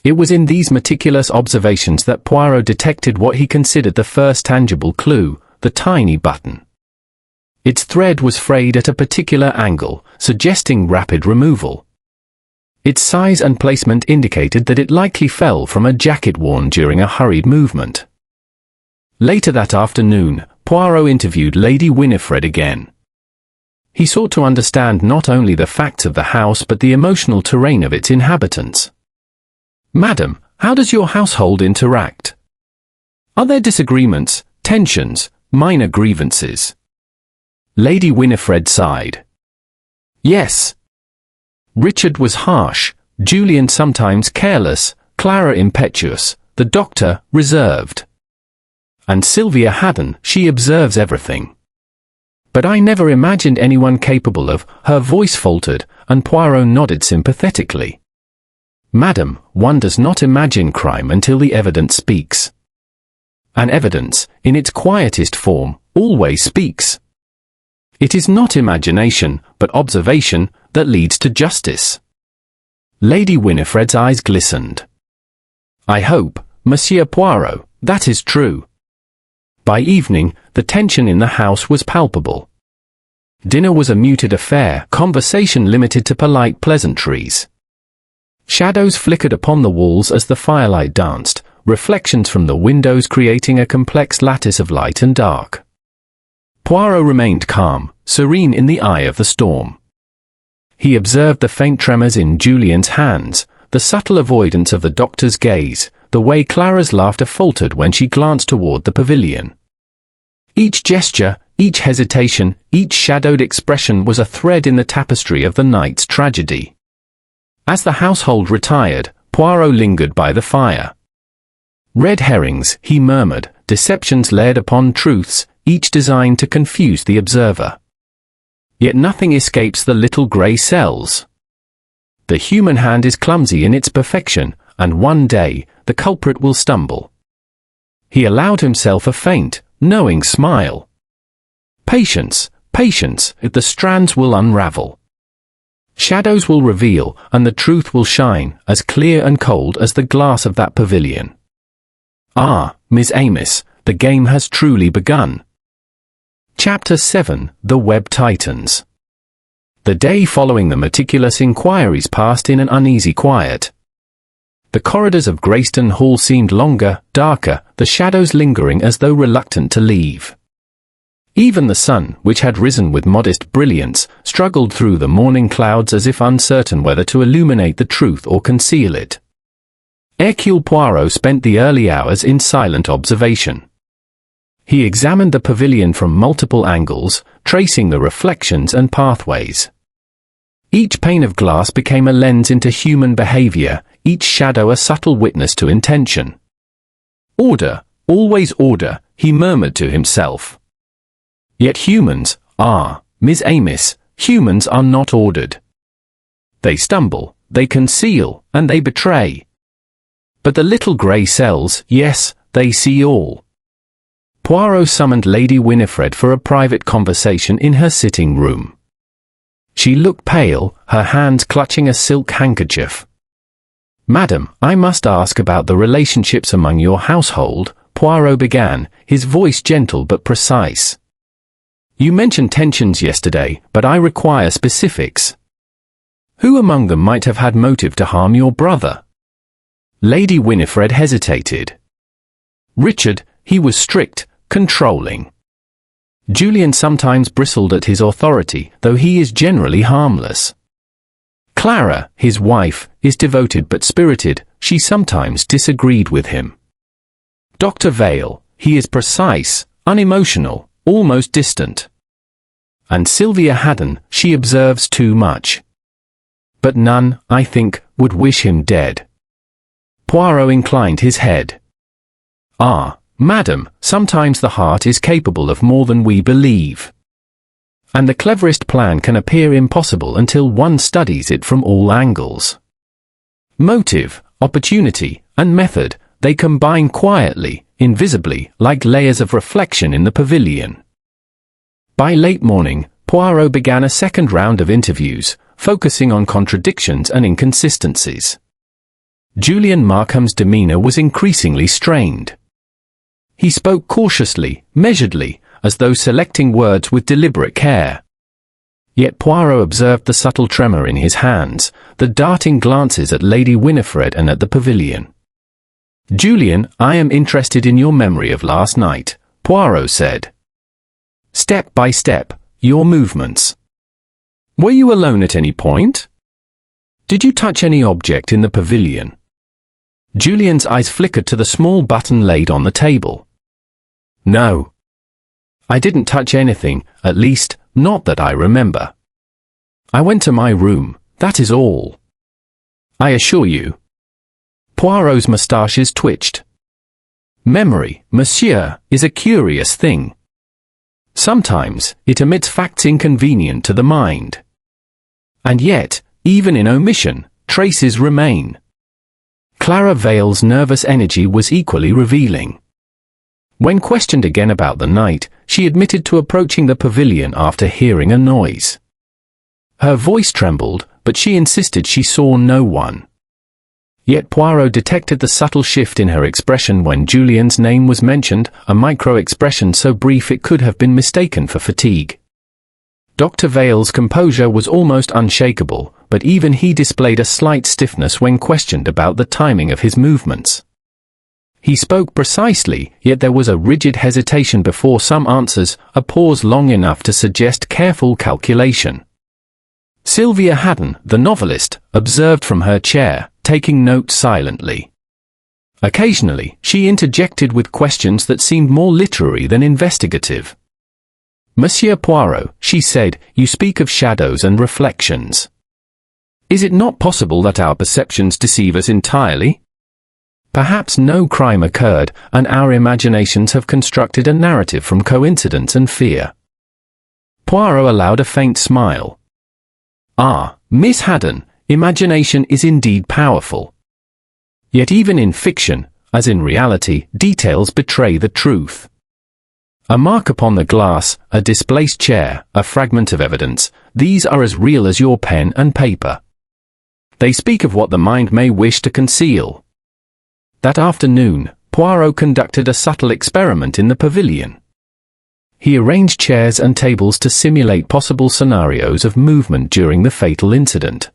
It was in these meticulous observations that Poirot detected what he considered the first tangible clue, the tiny button. Its thread was frayed at a particular angle, suggesting rapid removal. Its size and placement indicated that it likely fell from a jacket worn during a hurried movement. Later that afternoon, Poirot interviewed Lady Winifred again. He sought to understand not only the facts of the house but the emotional terrain of its inhabitants. "Madam, how does your household interact? Are there disagreements, tensions, minor grievances?" Lady Winifred sighed. "Yes. Richard was harsh, Julian sometimes careless, Clara impetuous, the doctor reserved. And Sylvia Haddon, she observes everything. But I never imagined anyone capable of," her voice faltered, and Poirot nodded sympathetically. "Madam, one does not imagine crime until the evidence speaks. And evidence, in its quietest form, always speaks. It is not imagination, but observation, that leads to justice." Lady Winifred's eyes glistened. "I hope, Monsieur Poirot, that is true." By evening, the tension in the house was palpable. Dinner was a muted affair, conversation limited to polite pleasantries. Shadows flickered upon the walls as the firelight danced, reflections from the windows creating a complex lattice of light and dark. Poirot remained calm, serene in the eye of the storm. He observed the faint tremors in Julian's hands, the subtle avoidance of the doctor's gaze, the way Clara's laughter faltered when she glanced toward the pavilion. Each gesture, each hesitation, each shadowed expression was a thread in the tapestry of the night's tragedy. As the household retired, Poirot lingered by the fire. "Red herrings," he murmured, "deceptions laid upon truths, each designed to confuse the observer. Yet nothing escapes the little grey cells. The human hand is clumsy in its perfection, and one day, the culprit will stumble." He allowed himself a faint, knowing smile. "Patience, patience, the strands will unravel. Shadows will reveal, and the truth will shine, as clear and cold as the glass of that pavilion. Ah, Miss Amos, the game has truly begun." Chapter 7: The Web Tightens. The day following the meticulous inquiries passed in an uneasy quiet. The corridors of Greystone Hall seemed longer, darker, the shadows lingering as though reluctant to leave. Even the sun, which had risen with modest brilliance, struggled through the morning clouds as if uncertain whether to illuminate the truth or conceal it. Hercule Poirot spent the early hours in silent observation. He examined the pavilion from multiple angles, tracing the reflections and pathways. Each pane of glass became a lens into human behavior, each shadow a subtle witness to intention. "Order, always order," he murmured to himself. Yet humans are, Miss Amos, humans are not ordered. They stumble, they conceal, and they betray. But the little grey cells, yes, they see all. Poirot summoned Lady Winifred for a private conversation in her sitting room. She looked pale, her hands clutching a silk handkerchief. "Madam, I must ask about the relationships among your household," Poirot began, his voice gentle but precise. "You mentioned tensions yesterday, but I require specifics. Who among them might have had motive to harm your brother?" Lady Winifred hesitated. "Richard, he was strict, controlling. Julian sometimes bristled at his authority, though he is generally harmless. Clara, his wife, is devoted but spirited, she sometimes disagreed with him. Dr. Vale, he is precise, unemotional, almost distant. And Sylvia Haddon, she observes too much. But none, I think, would wish him dead." Poirot inclined his head. "Ah, madam, sometimes the heart is capable of more than we believe. And the cleverest plan can appear impossible until one studies it from all angles. Motive, opportunity, and method, they combine quietly, invisibly, like layers of reflection in the pavilion. By late morning, Poirot began a second round of interviews, focusing on contradictions and inconsistencies. Julian Markham's demeanor was increasingly strained. He spoke cautiously, measuredly, as though selecting words with deliberate care. Yet Poirot observed the subtle tremor in his hands, the darting glances at Lady Winifred and at the pavilion. "Julian, I am interested in your memory of last night," Poirot said. "Step by step, your movements. Were you alone at any point? Did you touch any object in the pavilion?" Julian's eyes flickered to the small button laid on the table. "No. I didn't touch anything, at least, not that I remember. I went to my room, that is all. I assure you." Poirot's moustaches twitched. "Memory, monsieur, is a curious thing. Sometimes, it omits facts inconvenient to the mind. And yet, even in omission, traces remain." Clara Vale's nervous energy was equally revealing. When questioned again about the night, she admitted to approaching the pavilion after hearing a noise. Her voice trembled, but she insisted she saw no one. Yet Poirot detected the subtle shift in her expression when Julian's name was mentioned, a micro-expression so brief it could have been mistaken for fatigue. Dr. Vale's composure was almost unshakable, but even he displayed a slight stiffness when questioned about the timing of his movements. He spoke precisely, yet there was a rigid hesitation before some answers, a pause long enough to suggest careful calculation. Sylvia Haddon, the novelist, observed from her chair, taking notes silently. Occasionally, she interjected with questions that seemed more literary than investigative. "Monsieur Poirot," she said, "you speak of shadows and reflections. Is it not possible that our perceptions deceive us entirely? Perhaps no crime occurred, and our imaginations have constructed a narrative from coincidence and fear." Poirot allowed a faint smile. "Ah, Miss Haddon, imagination is indeed powerful. Yet even in fiction, as in reality, details betray the truth. A mark upon the glass, a displaced chair, a fragment of evidence, these are as real as your pen and paper. They speak of what the mind may wish to conceal." That afternoon, Poirot conducted a subtle experiment in the pavilion. He arranged chairs and tables to simulate possible scenarios of movement during the fatal incident.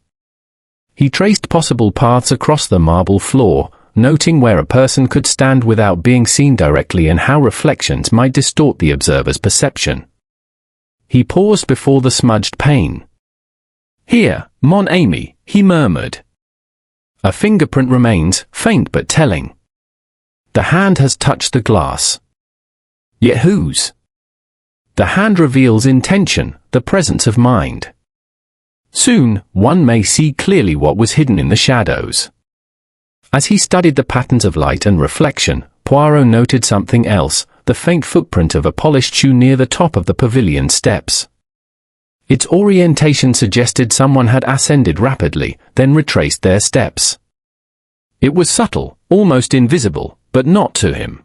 He traced possible paths across the marble floor, noting where a person could stand without being seen directly and how reflections might distort the observer's perception. He paused before the smudged pane. "Here, mon ami," he murmured. "A fingerprint remains, faint but telling. The hand has touched the glass. Yet whose? The hand reveals intention, the presence of mind. Soon, one may see clearly what was hidden in the shadows." As he studied the patterns of light and reflection, Poirot noted something else, the faint footprint of a polished shoe near the top of the pavilion steps. Its orientation suggested someone had ascended rapidly, then retraced their steps. It was subtle, almost invisible, but not to him.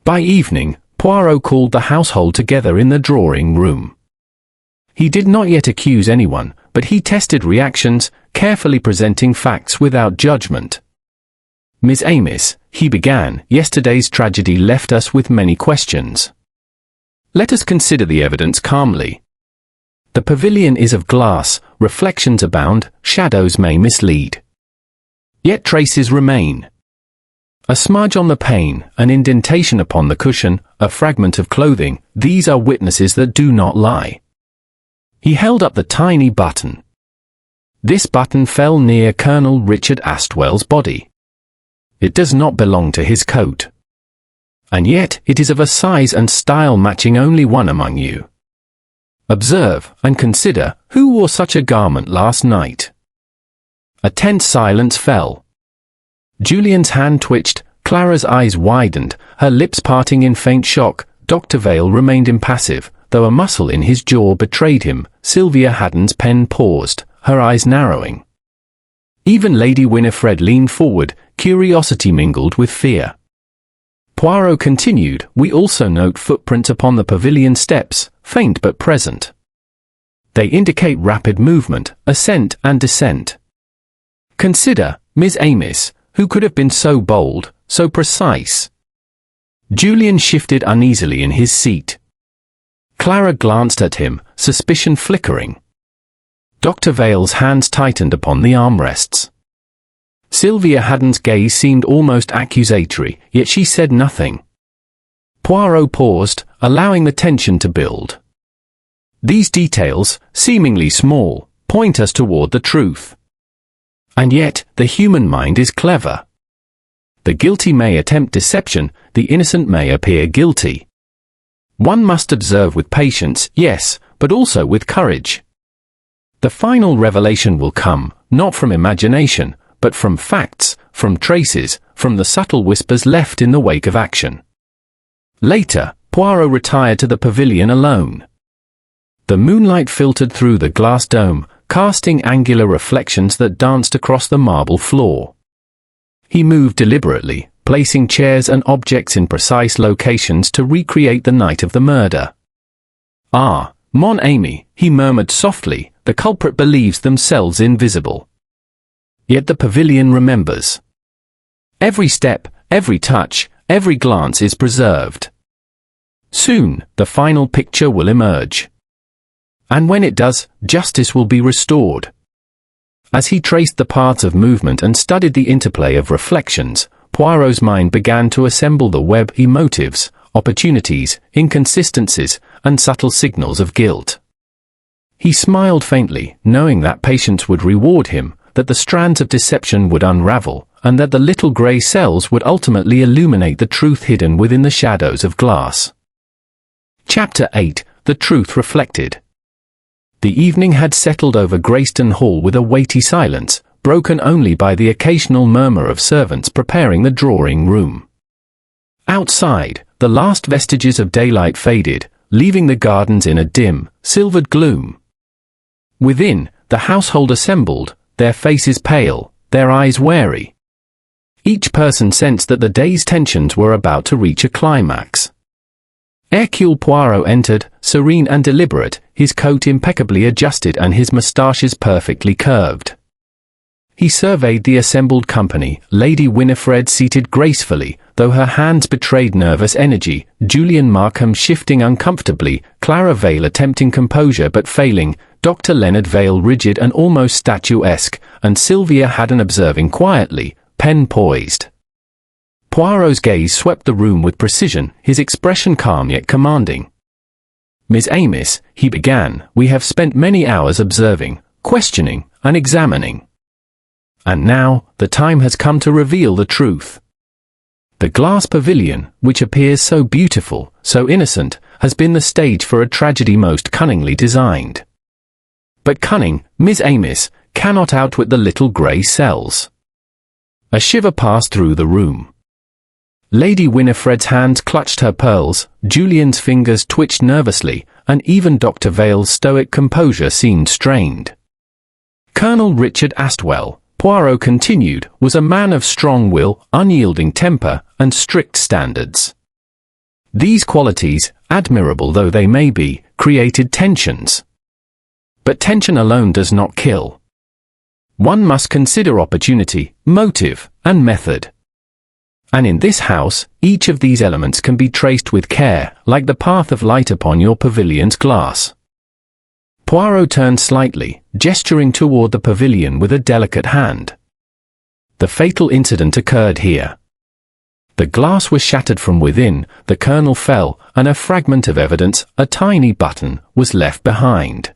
By evening, Poirot called the household together in the drawing room. He did not yet accuse anyone, but he tested reactions, carefully presenting facts without judgment. "Miss Amis," he began, "yesterday's tragedy left us with many questions. Let us consider the evidence calmly. The pavilion is of glass, reflections abound, shadows may mislead. Yet traces remain. A smudge on the pane, an indentation upon the cushion, a fragment of clothing, these are witnesses that do not lie." He held up the tiny button. This button fell near Colonel Richard Astwell's body. It does not belong to his coat. And yet, it is of a size and style matching only one among you. Observe, and consider, who wore such a garment last night? A tense silence fell. Julian's hand twitched, Clara's eyes widened, her lips parting in faint shock. Dr. Vale remained impassive, though a muscle in his jaw betrayed him. Sylvia Haddon's pen paused, her eyes narrowing. Even Lady Winifred leaned forward, curiosity mingled with fear. Poirot continued, "We also note footprints upon the pavilion steps, faint but present. They indicate rapid movement, ascent and descent. Consider, Miss Amis, who could have been so bold, so precise?" Julian shifted uneasily in his seat. Clara glanced at him, suspicion flickering. Dr. Vale's hands tightened upon the armrests. Sylvia Haddon's gaze seemed almost accusatory, yet she said nothing. Poirot paused, allowing the tension to build. These details, seemingly small, point us toward the truth. And yet, the human mind is clever. The guilty may attempt deception, the innocent may appear guilty. One must observe with patience, yes, but also with courage. The final revelation will come, not from imagination, but from facts, from traces, from the subtle whispers left in the wake of action. Later, Poirot retired to the pavilion alone. The moonlight filtered through the glass dome, casting angular reflections that danced across the marble floor. He moved deliberately, placing chairs and objects in precise locations to recreate the night of the murder. "Ah, mon ami," he murmured softly, "the culprit believes themselves invisible. Yet the pavilion remembers. Every step, every touch, every glance is preserved. Soon, the final picture will emerge. And when it does, justice will be restored." As he traced the paths of movement and studied the interplay of reflections, Poirot's mind began to assemble the web of motives, opportunities, inconsistencies, and subtle signals of guilt. He smiled faintly, knowing that patience would reward him, that the strands of deception would unravel, and that the little grey cells would ultimately illuminate the truth hidden within the shadows of glass. Chapter 8: The Truth Reflected. The evening had settled over Greystone Hall with a weighty silence, broken only by the occasional murmur of servants preparing the drawing room. Outside, the last vestiges of daylight faded, leaving the gardens in a dim, silvered gloom. Within, the household assembled, their faces pale, their eyes wary. Each person sensed that the day's tensions were about to reach a climax. Hercule Poirot entered, serene and deliberate, his coat impeccably adjusted and his moustaches perfectly curved. He surveyed the assembled company, Lady Winifred seated gracefully, though her hands betrayed nervous energy, Julian Markham shifting uncomfortably, Clara Vale attempting composure but failing, Dr. Leonard Vale rigid and almost statuesque, and Sylvia Haddon observing quietly, pen poised. Poirot's gaze swept the room with precision, his expression calm yet commanding. "Miss Amis," he began, "we have spent many hours observing, questioning, and examining. And now, the time has come to reveal the truth. The glass pavilion, which appears so beautiful, so innocent, has been the stage for a tragedy most cunningly designed. But cunning, Miss Amis, cannot outwit the little grey cells." A shiver passed through the room. Lady Winifred's hands clutched her pearls, Julian's fingers twitched nervously, and even Dr. Vale's stoic composure seemed strained. Colonel Richard Astwell, Poirot continued, was a man of strong will, unyielding temper, and strict standards. These qualities, admirable though they may be, created tensions. But tension alone does not kill. One must consider opportunity, motive, and method. And in this house, each of these elements can be traced with care, like the path of light upon your pavilion's glass. Poirot turned slightly, gesturing toward the pavilion with a delicate hand. The fatal incident occurred here. The glass was shattered from within, the colonel fell, and a fragment of evidence, a tiny button, was left behind.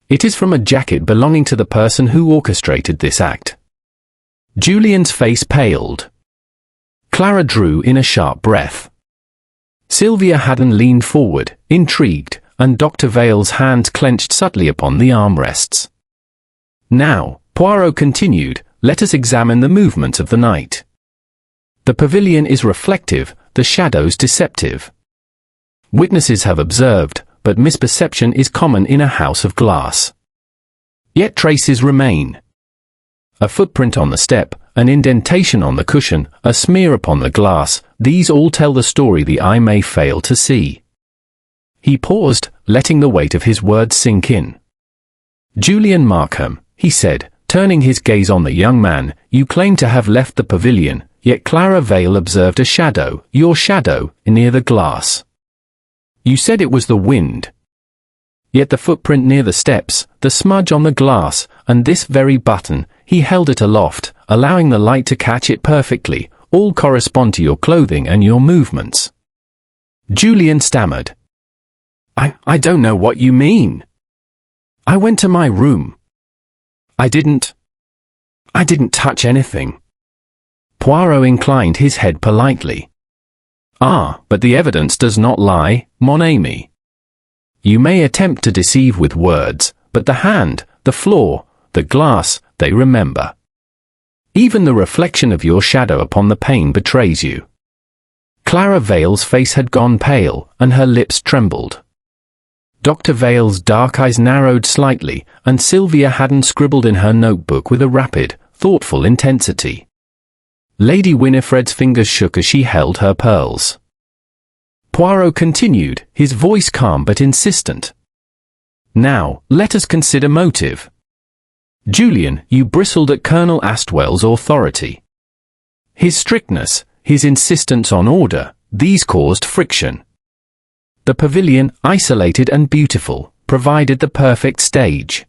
It is from a jacket belonging to the person who orchestrated this act. Julian's face paled. Clara drew in a sharp breath. Sylvia Haddon leaned forward, intrigued, and Dr. Vale's hands clenched subtly upon the armrests. "Now," Poirot continued, "let us examine the movements of the night. The pavilion is reflective, the shadows deceptive. Witnesses have observed, but misperception is common in a house of glass. Yet traces remain. A footprint on the step, an indentation on the cushion, a smear upon the glass, these all tell the story the eye may fail to see. He paused, letting the weight of his words sink in. Julian Markham, he said, turning his gaze on the young man, you claim to have left the pavilion, yet Clara Vale observed a shadow, your shadow, near the glass. You said it was the wind. Yet the footprint near the steps, the smudge on the glass, and this very button, he held it aloft, allowing the light to catch it perfectly, all correspond to your clothing and your movements. Julian stammered. I don't know what you mean. I went to my room. I didn't touch anything. Poirot inclined his head politely. Ah, but the evidence does not lie, mon ami. You may attempt to deceive with words, but the hand, the floor, the glass, they remember. Even the reflection of your shadow upon the pane betrays you. Clara Vale's face had gone pale, and her lips trembled. Dr. Vale's dark eyes narrowed slightly, and Sylvia Haddon scribbled in her notebook with a rapid, thoughtful intensity. Lady Winifred's fingers shook as she held her pearls. Poirot continued, his voice calm but insistent. Now, let us consider motive. Julian, you bristled at Colonel Astwell's authority. His strictness, his insistence on order, these caused friction. The pavilion, isolated and beautiful, provided the perfect stage.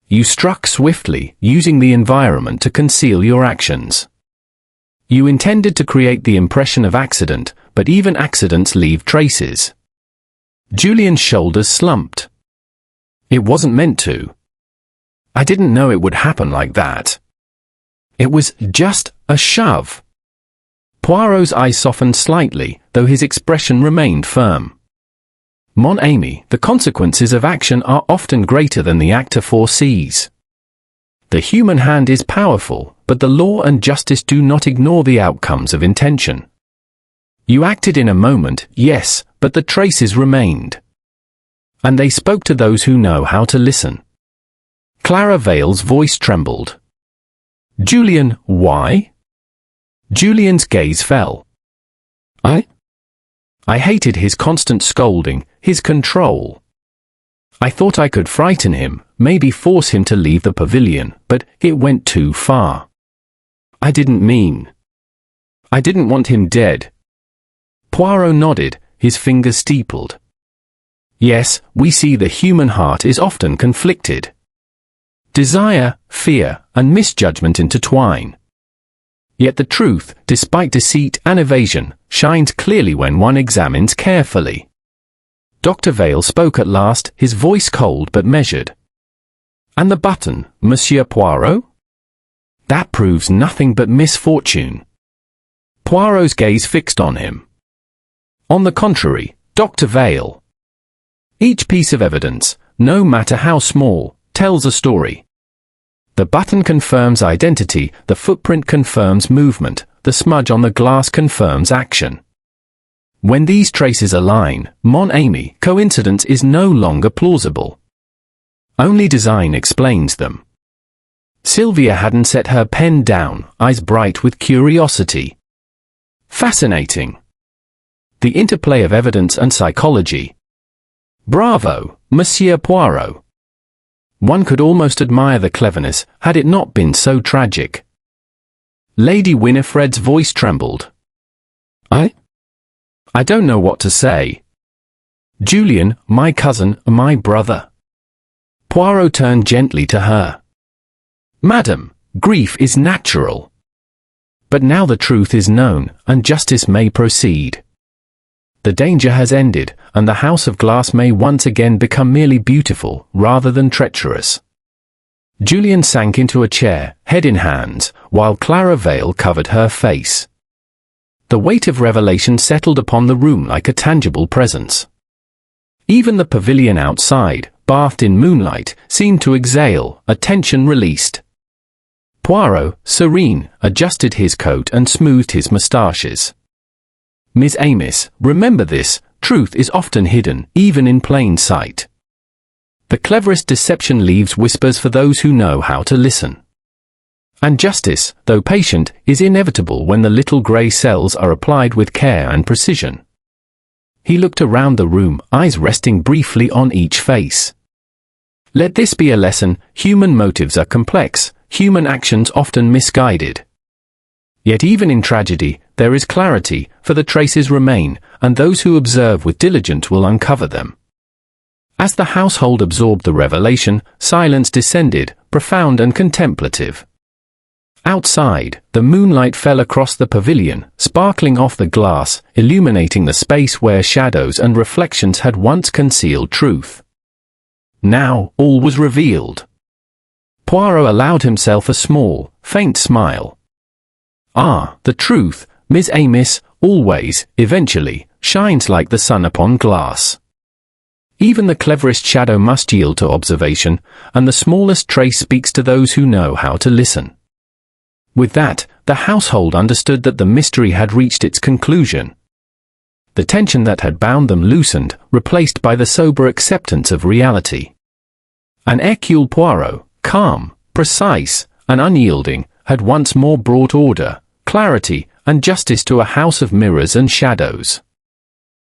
You struck swiftly, using the environment to conceal your actions. You intended to create the impression of accident, but even accidents leave traces. Julian's shoulders slumped. It wasn't meant to. I didn't know it would happen like that. It was just a shove. Poirot's eyes softened slightly, though his expression remained firm. Mon ami, the consequences of action are often greater than the actor foresees. The human hand is powerful, but the law and justice do not ignore the outcomes of intention. You acted in a moment, yes, but the traces remained. And they spoke to those who know how to listen. Clara Vale's voice trembled. Julian, why? Julian's gaze fell. I hated his constant scolding, his control. I thought I could frighten him, maybe force him to leave the pavilion, but it went too far. I didn't want him dead. Poirot nodded, his fingers steepled. Yes, we see the human heart is often conflicted. Desire, fear, and misjudgment intertwine. Yet the truth, despite deceit and evasion, shines clearly when one examines carefully. Dr. Vale spoke at last, his voice cold but measured. And the button, Monsieur Poirot? That proves nothing but misfortune. Poirot's gaze fixed on him. On the contrary, Dr. Vale. Each piece of evidence, no matter how small, tells a story. The button confirms identity, the footprint confirms movement, the smudge on the glass confirms action. When these traces align, mon ami, coincidence is no longer plausible. Only design explains them. Sylvia hadn't set her pen down, eyes bright with curiosity. Fascinating. The interplay of evidence and psychology. Bravo, Monsieur Poirot. One could almost admire the cleverness, had it not been so tragic. Lady Winifred's voice trembled. I don't know what to say. Julian, my cousin, my brother. Poirot turned gently to her. Madam, grief is natural. But now the truth is known, and justice may proceed. The danger has ended, and the house of glass may once again become merely beautiful, rather than treacherous. Julian sank into a chair, head in hands, while Clara Vale covered her face. The weight of revelation settled upon the room like a tangible presence. Even the pavilion outside, bathed in moonlight, seemed to exhale, a tension released. Poirot, serene, adjusted his coat and smoothed his moustaches. Miss Amos, remember this, truth is often hidden, even in plain sight. The cleverest deception leaves whispers for those who know how to listen. And justice, though patient, is inevitable when the little grey cells are applied with care and precision. He looked around the room, eyes resting briefly on each face. Let this be a lesson: human motives are complex, human actions often misguided. Yet even in tragedy, there is clarity, for the traces remain, and those who observe with diligence will uncover them. As the household absorbed the revelation, silence descended, profound and contemplative. Outside, the moonlight fell across the pavilion, sparkling off the glass, illuminating the space where shadows and reflections had once concealed truth. Now, all was revealed. Poirot allowed himself a small, faint smile. Ah, the truth, Miss Amiss, always, eventually, shines like the sun upon glass. Even the cleverest shadow must yield to observation, and the smallest trace speaks to those who know how to listen. With that, the household understood that the mystery had reached its conclusion. The tension that had bound them loosened, replaced by the sober acceptance of reality. And Hercule Poirot, calm, precise, and unyielding, had once more brought order, clarity, and justice to a house of mirrors and shadows.